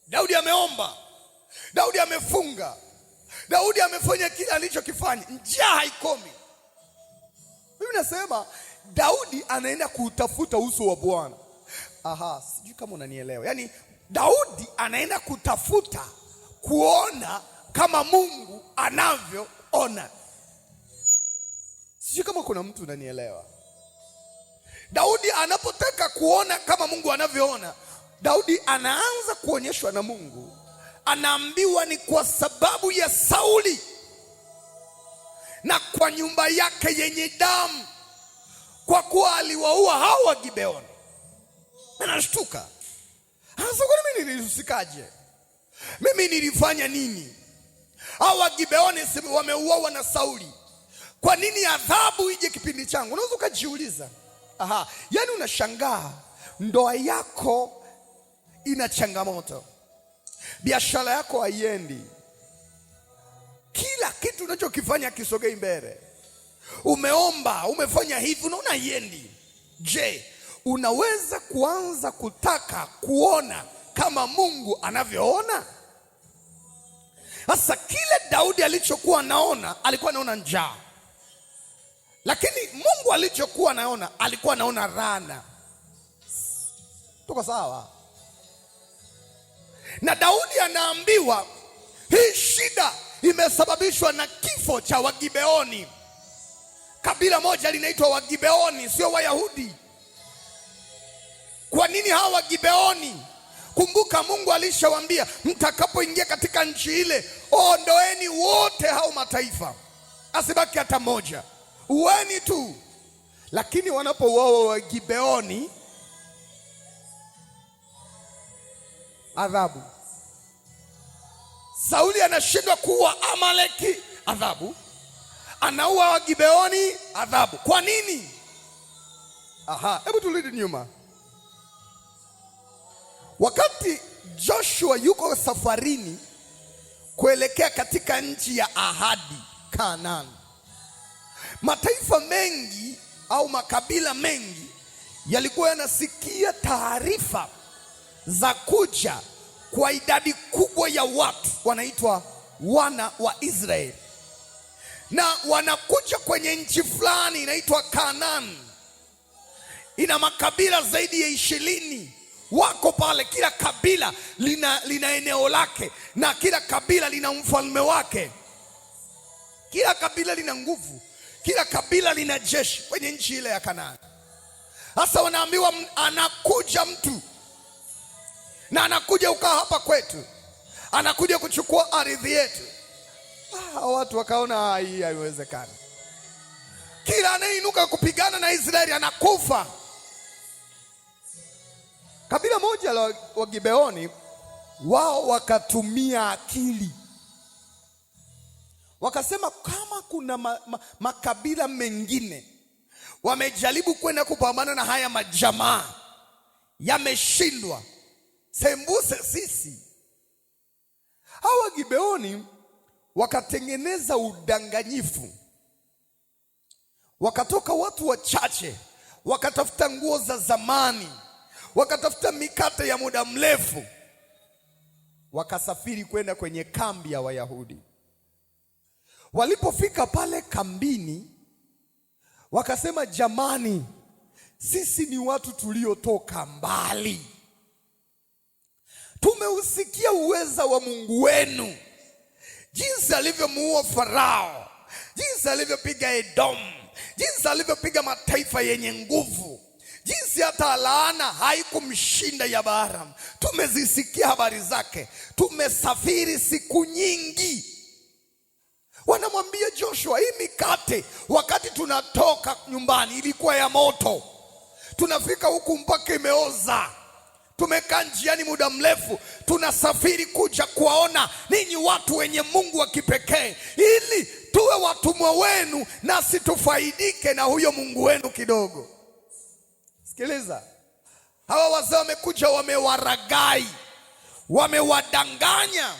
Daudi ameomba, Daudi amefunga, Daudi amefanya kile alichokifanya, njaa haikomi. Mimi nasema Daudi anaenda kutafuta uso wa Bwana. Sijui kama unanielewa. Yaani Daudi anaenda kutafuta kuona kama Mungu anavyoona. Sijui kama kuna mtu unanielewa. Daudi anapotaka kuona kama Mungu anavyoona, Daudi anaanza kuonyeshwa na Mungu. Anaambiwa ni kwa sababu ya Sauli na kwa nyumba yake yenye damu, kwa kuwa aliwaua hao wa Gibeoni. Anashtuka, anasema, mimi nilihusikaje? Mimi nilifanya nini? Hao wa Gibeoni wameuawa na Sauli, kwa nini adhabu ije kipindi changu? Unaweza ukajiuliza. Yaani unashangaa, ndoa yako ina changamoto, biashara yako haiendi, kila kitu unachokifanya kisogei mbele, umeomba, umefanya hivi, unaona haiendi. Je, unaweza kuanza kutaka kuona kama Mungu anavyoona? Sasa kile Daudi alichokuwa anaona, alikuwa anaona njaa, Lakini Mungu alichokuwa anaona, alikuwa anaona rana. Tuko sawa? Na Daudi anaambiwa hii shida imesababishwa na kifo cha Wagibeoni. Kabila moja linaitwa Wagibeoni, sio Wayahudi. Kwa nini hawa Wagibeoni? Kumbuka Mungu alishawaambia mtakapoingia katika nchi ile, ondoeni wote hao mataifa, asibaki hata moja, uweni tu. Lakini wanapouawa Wagibeoni, adhabu. Sauli anashindwa kuua Amaleki, adhabu. Anaua Wagibeoni, adhabu. Kwa nini? Hebu turudi nyuma. Wakati Joshua yuko safarini kuelekea katika nchi ya ahadi, Kanaani, mataifa mengi au makabila mengi yalikuwa yanasikia taarifa za kuja kwa idadi kubwa ya watu wanaitwa wana wa Israeli, na wanakuja kwenye nchi fulani inaitwa Kanaani. Ina makabila zaidi ya 20 wako pale. Kila kabila lina eneo lake, na kila kabila lina mfalme wake. Kila kabila lina nguvu, kila kabila lina jeshi kwenye nchi ile ya Kanaani. Sasa wanaambiwa anakuja mtu, na anakuja ukaa hapa kwetu, anakuja kuchukua ardhi yetu. Watu wakaona hii haiwezekani. Kila anayeinuka kupigana na Israeli anakufa. Kabila moja la Wagibeoni, wao wakatumia akili, wakasema kama kuna makabila mengine wamejaribu kwenda kupambana na haya majamaa, yameshindwa, sembuse sisi. Hawa Wagibeoni wakatengeneza udanganyifu, wakatoka watu wachache, wakatafuta nguo za zamani, wakatafuta mikate ya muda mrefu, wakasafiri kwenda kwenye kambi ya Wayahudi. Walipofika pale kambini, wakasema jamani, sisi ni watu tuliotoka mbali, tumeusikia uweza wa Mungu wenu, jinsi alivyomuua Farao, jinsi alivyopiga Edomu, jinsi alivyopiga mataifa yenye nguvu, jinsi hata laana haikumshinda Yehoramu. Tumezisikia habari zake, tumesafiri siku nyingi. Wanamwambia Joshua, hii mikate wakati tunatoka nyumbani ilikuwa ya moto, tunafika huku mpaka imeoza. Tumekaa njiani muda mrefu, tunasafiri kuja kuwaona ninyi watu wenye Mungu wa kipekee, ili tuwe watumwa wenu nasi tufaidike na huyo Mungu wenu kidogo. Sikiliza, hawa wazee wamekuja, wamewaragai, wamewadanganya.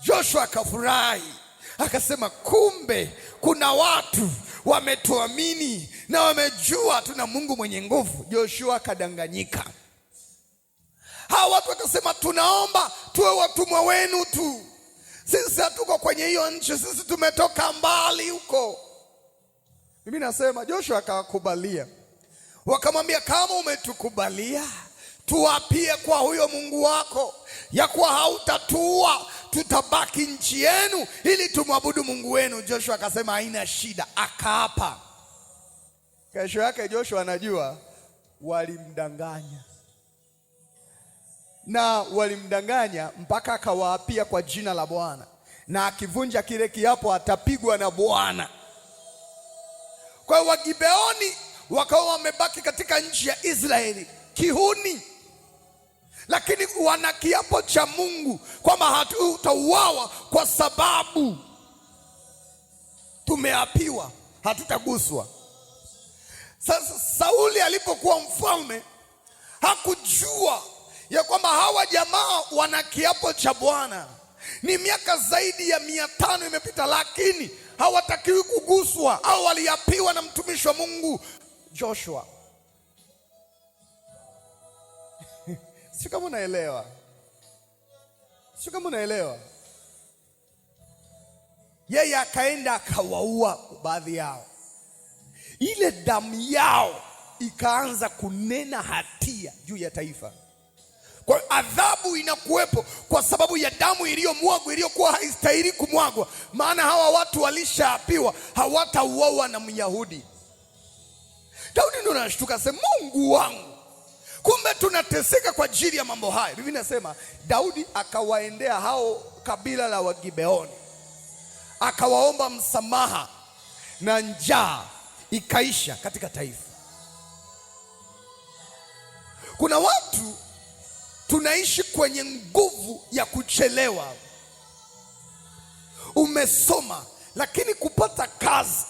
Joshua akafurahi, akasema kumbe kuna watu wametuamini na wamejua tuna Mungu mwenye nguvu. Joshua akadanganyika. Hawa watu wakasema tunaomba tuwe watumwa wenu tu, sisi hatuko kwenye hiyo nchi, sisi tumetoka mbali huko. Mimi nasema Joshua akawakubalia. Wakamwambia, kama umetukubalia, tuapie kwa huyo Mungu wako ya kuwa hautatuua, tutabaki nchi yenu ili tumwabudu Mungu wenu. Joshua akasema haina shida, akaapa. Kesho yake Joshua anajua walimdanganya, na walimdanganya mpaka akawaapia kwa jina la Bwana, na akivunja kile kiapo atapigwa na Bwana. Kwa hiyo Wagibeoni wakawa wamebaki katika nchi ya Israeli kihuni, lakini wana kiapo cha Mungu kwamba hatutauawa kwa sababu tumeapiwa, hatutaguswa. Sasa Sauli alipokuwa mfalme hakujua ya kwamba hawa jamaa wana kiapo cha Bwana. Ni miaka zaidi ya 500 imepita, lakini hawatakiwi kuguswa, au waliapiwa na mtumishi wa Mungu Joshua. Sio kama unaelewa, sio kama unaelewa. Yeye akaenda akawaua baadhi yao, ile damu yao ikaanza kunena hatia juu ya taifa. Kwa adhabu inakuwepo kwa sababu ya damu iliyomwagwa, iliyokuwa haistahili kumwagwa. Maana hawa watu walishaapiwa hawatauawa na Myahudi. Daudi ndio anashtuka, sema Mungu wangu, kumbe tunateseka kwa ajili ya mambo haya. Biblia inasema Daudi akawaendea hao kabila la Wagibeoni, akawaomba msamaha na njaa ikaisha katika taifa. Kuna watu tunaishi kwenye nguvu ya kuchelewa. Umesoma lakini kupata kazi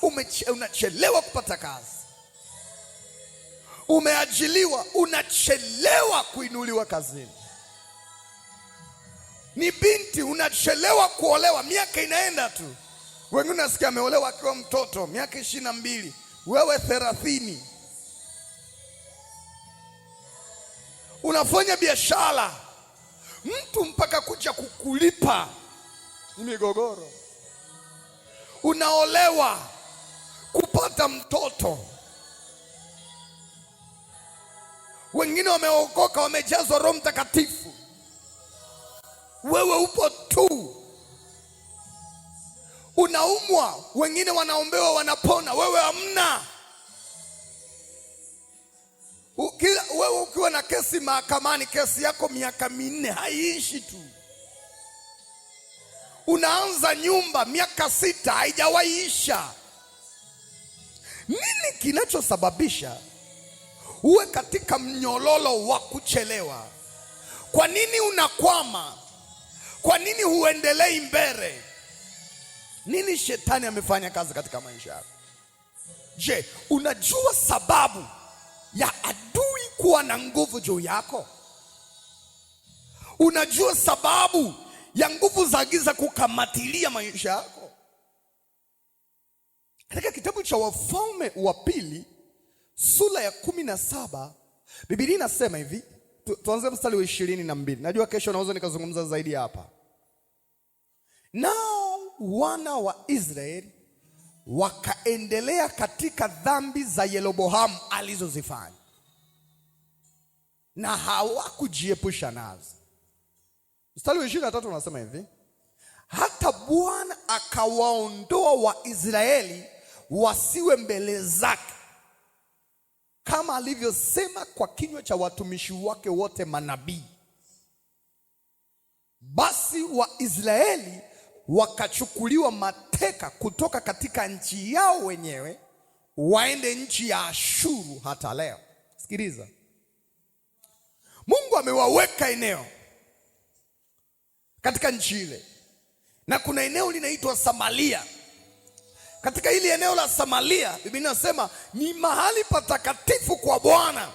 unachelewa kupata kazi. Umeajiliwa unachelewa kuinuliwa kazini. Ni binti unachelewa kuolewa, miaka inaenda tu. Wengine nasikia ameolewa akiwa mtoto miaka 22, wewe 30. Unafanya biashara, mtu mpaka kuja kukulipa ni migogoro. Unaolewa, kupata mtoto. Wengine wameokoka, wamejazwa Roho Mtakatifu, wewe upo tu. Unaumwa, wengine wanaombewa wanapona, wewe hamna. Wewe ukiwa na kesi mahakamani, kesi yako miaka 4 haiishi tu. Unaanza nyumba miaka 6 haijawahi isha. Nini kinachosababisha uwe katika mnyololo wa kuchelewa? Kwa nini unakwama? Kwa nini huendelei mbele? Nini shetani amefanya kazi katika maisha yako? Je, unajua sababu ya adui kuwa na nguvu juu yako? Unajua sababu ya nguvu za giza kukamatilia maisha yako? Katika kitabu cha Wafalme wa Pili sura ya 17, Biblia inasema hivi, tuanze mstari wa 22. Najua kesho naweza nikazungumza zaidi hapa. Nao wana wa Israeli wakaendelea katika dhambi za Yeroboamu alizozifanya, na hawakujiepusha nazo. Mstari wa 23 unasema hivi, hata Bwana akawaondoa Waisraeli wasiwe mbele zake, kama alivyosema kwa kinywa cha watumishi wake wote manabii. Basi Waisraeli wakachukuliwa mateka kutoka katika nchi yao wenyewe, waende nchi ya Ashuru hata leo. Sikiliza, Mungu amewaweka eneo katika nchi ile, na kuna eneo linaitwa Samaria. Katika hili eneo la Samaria, Biblia inasema ni mahali patakatifu kwa Bwana.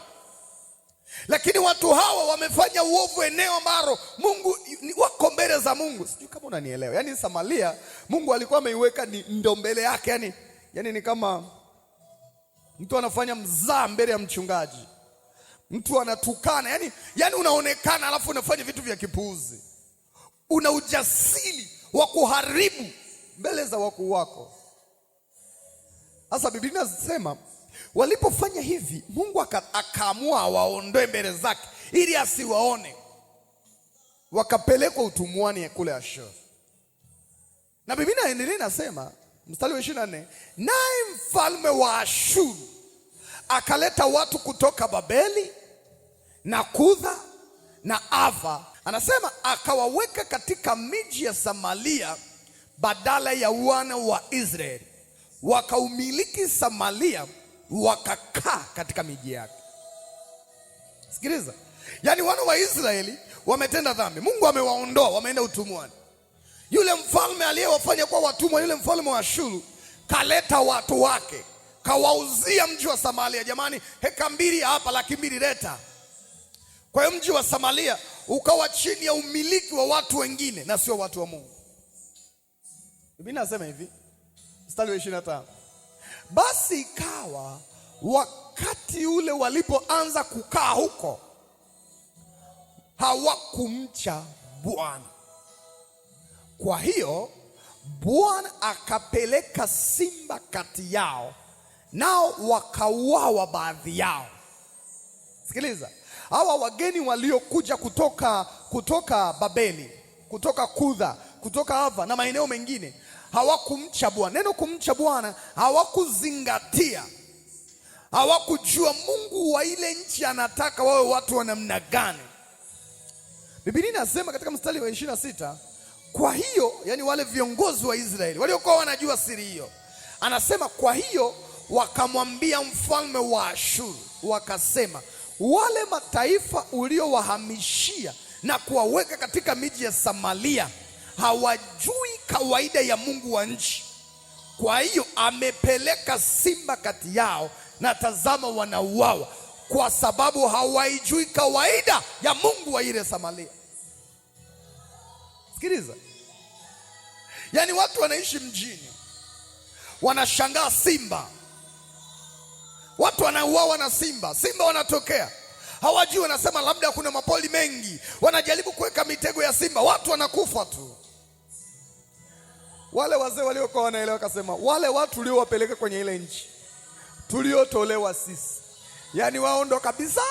Lakini watu hawa wamefanya uovu, eneo ambalo Mungu wako mbele za Mungu. Sijui kama unanielewa. Yaani Samaria Mungu alikuwa ameiweka ndo mbele yake. Yaani ni kama mtu anafanya mzaa mbele ya mchungaji. Mtu anatukana, yaani unaonekana alafu unafanya vitu vya kipuuzi. Una ujasiri wa kuharibu mbele za wakuu wako. Sasa Biblia inasema walipofanya hivi, Mungu akaamua waondoe mbele zake ili asiwaone. Wakapelekwa utumwani kule Ashuru. Na Biblia inaendelea inasema mstari wa 24, naye mfalme wa Ashuru akaleta watu kutoka Babeli na Kutha na Ava. Anasema akawaweka katika miji ya Samaria badala ya wana wa Israeli. Wakaumiliki Samaria, wakakaa katika miji yake. Sikiliza, yaani wana wa Israeli wametenda dhambi, Mungu amewaondoa, wameenda utumwani. Yule mfalme aliyewafanya kuwa watumwa, yule mfalme wa Ashuru, kaleta watu wake, kawauzia mji wa Samaria. Jamani, heka 2 hapa, 200,000 leta. Kwa hiyo mji wa Samaria ukawa chini ya umiliki wa watu wengine na sio watu wa Mungu. Biblia inasema hivi, mstari wa 25, basi ikawa wakati ule walipoanza kukaa huko, hawakumcha Bwana. Kwa hiyo Bwana akapeleka simba kati yao, nao wakauawa baadhi yao. Sikiliza, hawa wageni waliokuja kutoka Babeli, kutoka Kudha, kutoka Ava na maeneo mengine, hawakumcha Bwana. Neno kumcha Bwana, hawakuzingatia, hawakujua Mungu wa ile nchi anataka wawe watu wa namna gani. Biblia inasema katika mstari wa 26, kwa hiyo, yani wale viongozi wa Israeli waliokuwa wanajua siri hiyo, anasema kwa hiyo wakamwambia mfalme wa Ashuru, wakasema, wale mataifa uliowahamishia na kuwaweka katika miji ya Samaria hawajui kawaida ya Mungu wa nchi. Kwa hiyo amepeleka simba kati yao, na tazama wanauawa, kwa sababu hawaijui kawaida ya Mungu wa ile Samaria. Sikiliza, yani watu wanaishi mjini wanashangaa simba, watu wanauawa na simba wanatokea, hawajui, wanasema labda kuna mapoli mengi, wanajaribu kuweka mitego ya simba, watu wanakufa tu. Wale wazee waliokuwa wanaelewa kasema, wale watu uliowapeleka kwenye ile nchi tuliotolewa sisi, yani wao ndo kabisa,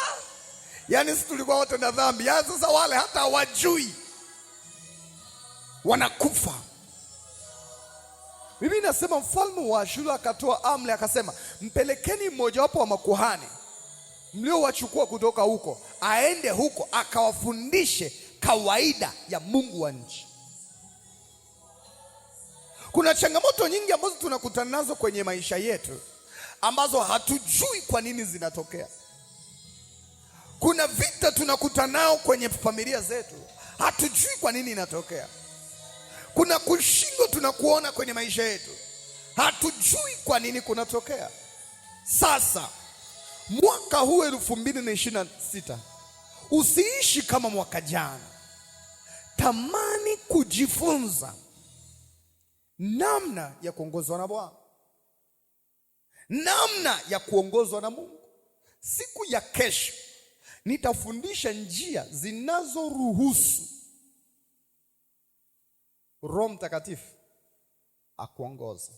yani sisi tulikuwa wote na dhambi, yani sasa wale hata hawajui, wanakufa. Biblia inasema mfalme wa Ashuru akatoa amri akasema, mpelekeni mmojawapo wa makuhani mliowachukua kutoka huko, aende huko akawafundishe kawaida ya Mungu wa nchi. Kuna changamoto nyingi ambazo tunakutana nazo kwenye maisha yetu ambazo hatujui kwa nini zinatokea. Kuna vita tunakutana nao kwenye familia zetu, hatujui kwa nini inatokea. Kuna kushindwa tunakuona kwenye maisha yetu, hatujui kwa nini kunatokea. Sasa mwaka huu 2026 usiishi kama mwaka jana. Tamani kujifunza namna ya kuongozwa na Bwana, namna ya kuongozwa na Mungu. Siku ya kesho nitafundisha njia zinazoruhusu Roho Mtakatifu akuongoza,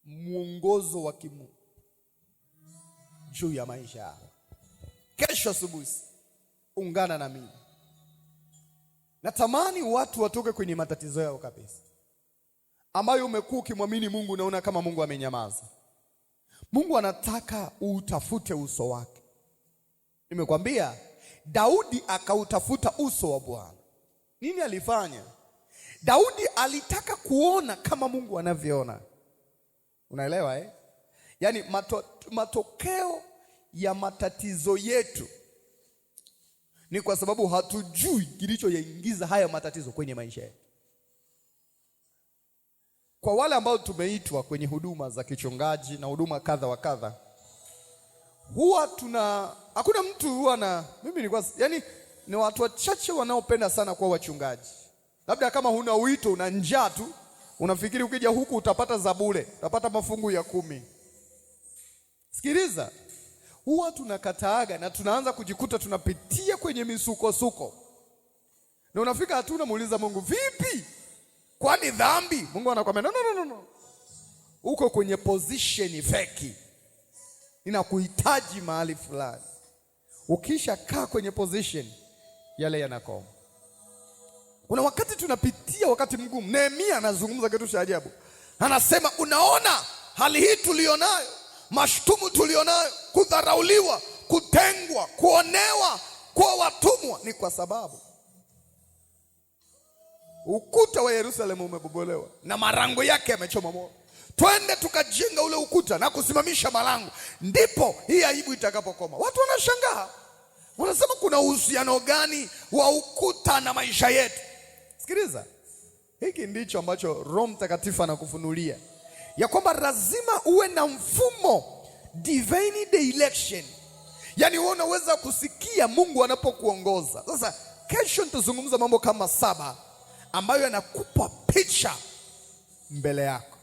mwongozo wa kimungu juu ya maisha yako. Kesho asubuhi ungana na mimi. Natamani watu watoke kwenye matatizo yao kabisa, ambayo umekuwa ukimwamini Mungu unaona kama Mungu amenyamaza. Mungu anataka utafute uso wake. Nimekwambia Daudi akautafuta uso wa Bwana. Nini alifanya? Daudi alitaka kuona kama Mungu anavyoona. Unaelewa eh? Yaani matokeo ya matatizo yetu ni kwa sababu hatujui kilichoyaingiza haya matatizo kwenye maisha yetu. Kwa wale ambao tumeitwa kwenye huduma za kichungaji na huduma kadha wa kadha, huwa hakuna mtu huwa na ni watu wachache wanaopenda sana kuwa wachungaji. Labda kama huna wito, una njaa tu, unafikiri ukija huku utapata za bure, utapata mafungu ya 10. Sikiliza, huwa tunakataaga na tunaanza kujikuta tunapitia kwenye misukosuko. Na unafika hatuna muuliza Mungu, vipi? Kwani dhambi? Mungu anakuambia no. Uko kwenye position feki, inakuhitaji mahali fulani. Ukisha kaa kwenye position, yale yanakoma. Kuna wakati tunapitia wakati mgumu. Nehemia anazungumza kitu cha ajabu. Anasema, unaona hali hii tulionayo, mashtumu tulionayo, kudharauliwa, kutengwa, kuonewa, kuwa watumwa, ni kwa sababu ukuta wa Yerusalemu umebomolewa na marango yake yamechoma moto. Twende tukajenga ule ukuta na kusimamisha malango, ndipo hii aibu itakapokoma. Watu wanashangaa, wanasema kuna uhusiano gani wa ukuta na maisha yetu? Sikiliza, hiki ndicho ambacho Roho Mtakatifu anakufunulia, ya kwamba lazima uwe na mfumo divine direction. Yaani wewe unaweza kusikia Mungu anapokuongoza. Sasa kesho nitazungumza mambo kama 7 ambayo yanakupa picha mbele yako.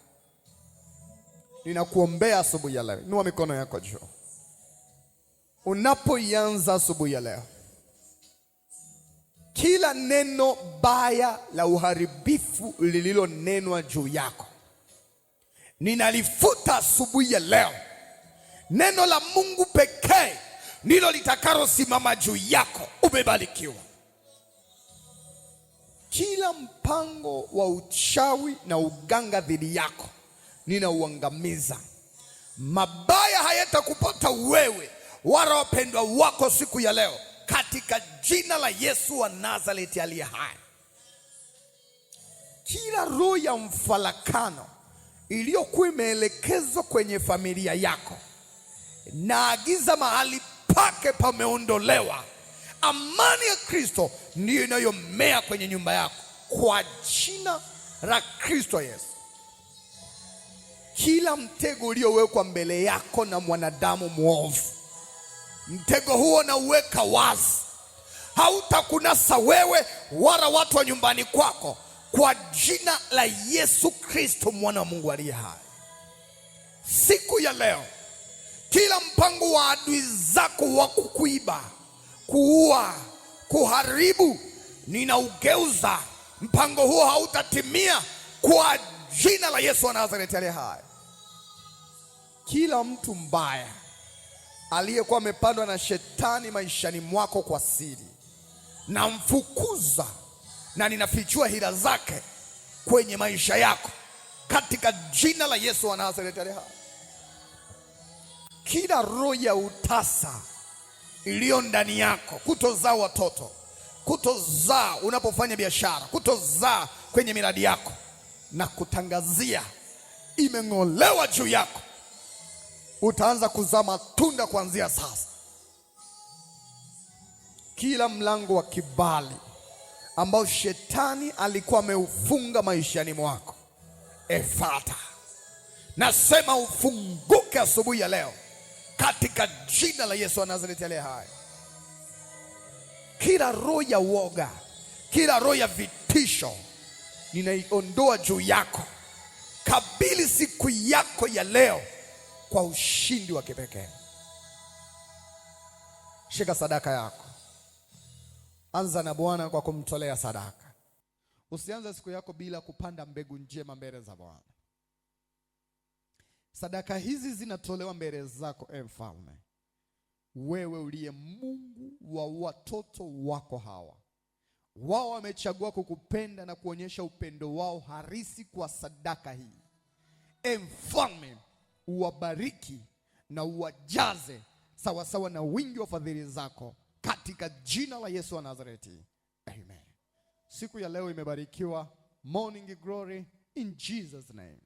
Ninakuombea asubuhi ya leo. Inua mikono yako juu. Unapoianza asubuhi ya leo, kila neno baya la uharibifu lililonenwa juu yako ninalifuta asubuhi ya leo. Neno la Mungu pekee ndilo litakalosimama juu yako. Umebarikiwa. Kila mpango wa uchawi na uganga dhidi yako ninauangamiza. Mabaya hayatakupata wewe wala wapendwa wako siku ya leo, katika jina la Yesu wa Nazareti aliye hai. Kila roho ya mfarakano iliyokuwa imeelekezwa kwenye familia yako, naagiza mahali pake pameondolewa. Amani ya Kristo ndiyo inayomea kwenye nyumba yako kwa jina la Kristo Yesu. Kila mtego uliowekwa mbele yako na mwanadamu mwovu, mtego huo na uweka wazi. Hautakunasa wewe wala watu wa nyumbani kwako kwa jina la Yesu Kristo mwana wa Mungu aliye hai. Siku ya leo, kila mpango wa adui zako wa kukuiba, kuua, kuharibu, ninaugeuza. Mpango huo hautatimia kwa jina la Yesu wa Nazareti aliye hai. Kila mtu mbaya aliyekuwa amepandwa na shetani maishani mwako kwa siri, na mfukuza na ninafichua hila zake kwenye maisha yako katika jina la Yesu wa Nazareti aliye hai. Kila roho ya utasa iliyo ndani yako, kutozaa watoto, kutozaa unapofanya biashara, kutozaa kwenye miradi yako, na kutangazia imeng'olewa juu yako. Utaanza kuzaa matunda kuanzia sasa. Kila mlango wa kibali ambao shetani alikuwa ameufunga maishani mwako, efata, nasema ufunguke asubuhi ya leo katika jina la Yesu wa Nazareti aliye hai. Kila roho ya woga, kila roho ya vitisho, ninaiondoa juu yako. Kabili siku yako ya leo kwa ushindi wa kipekee. Shika sadaka yako. Anza na Bwana kwa kumtolea sadaka. Usianze siku yako bila kupanda mbegu njema mbele za Bwana. Sadaka hizi zinatolewa mbele zako, Mfalme, wewe uliye Mungu wa watoto wako hawa. Wao wamechagua kukupenda na kuonyesha upendo wao harisi kwa sadaka hii. Mfalme, uwabariki na uwajaze sawasawa na wingi wa fadhili zako katika jina la Yesu wa Nazareti. Amen. Siku ya leo imebarikiwa. Morning glory in Jesus name.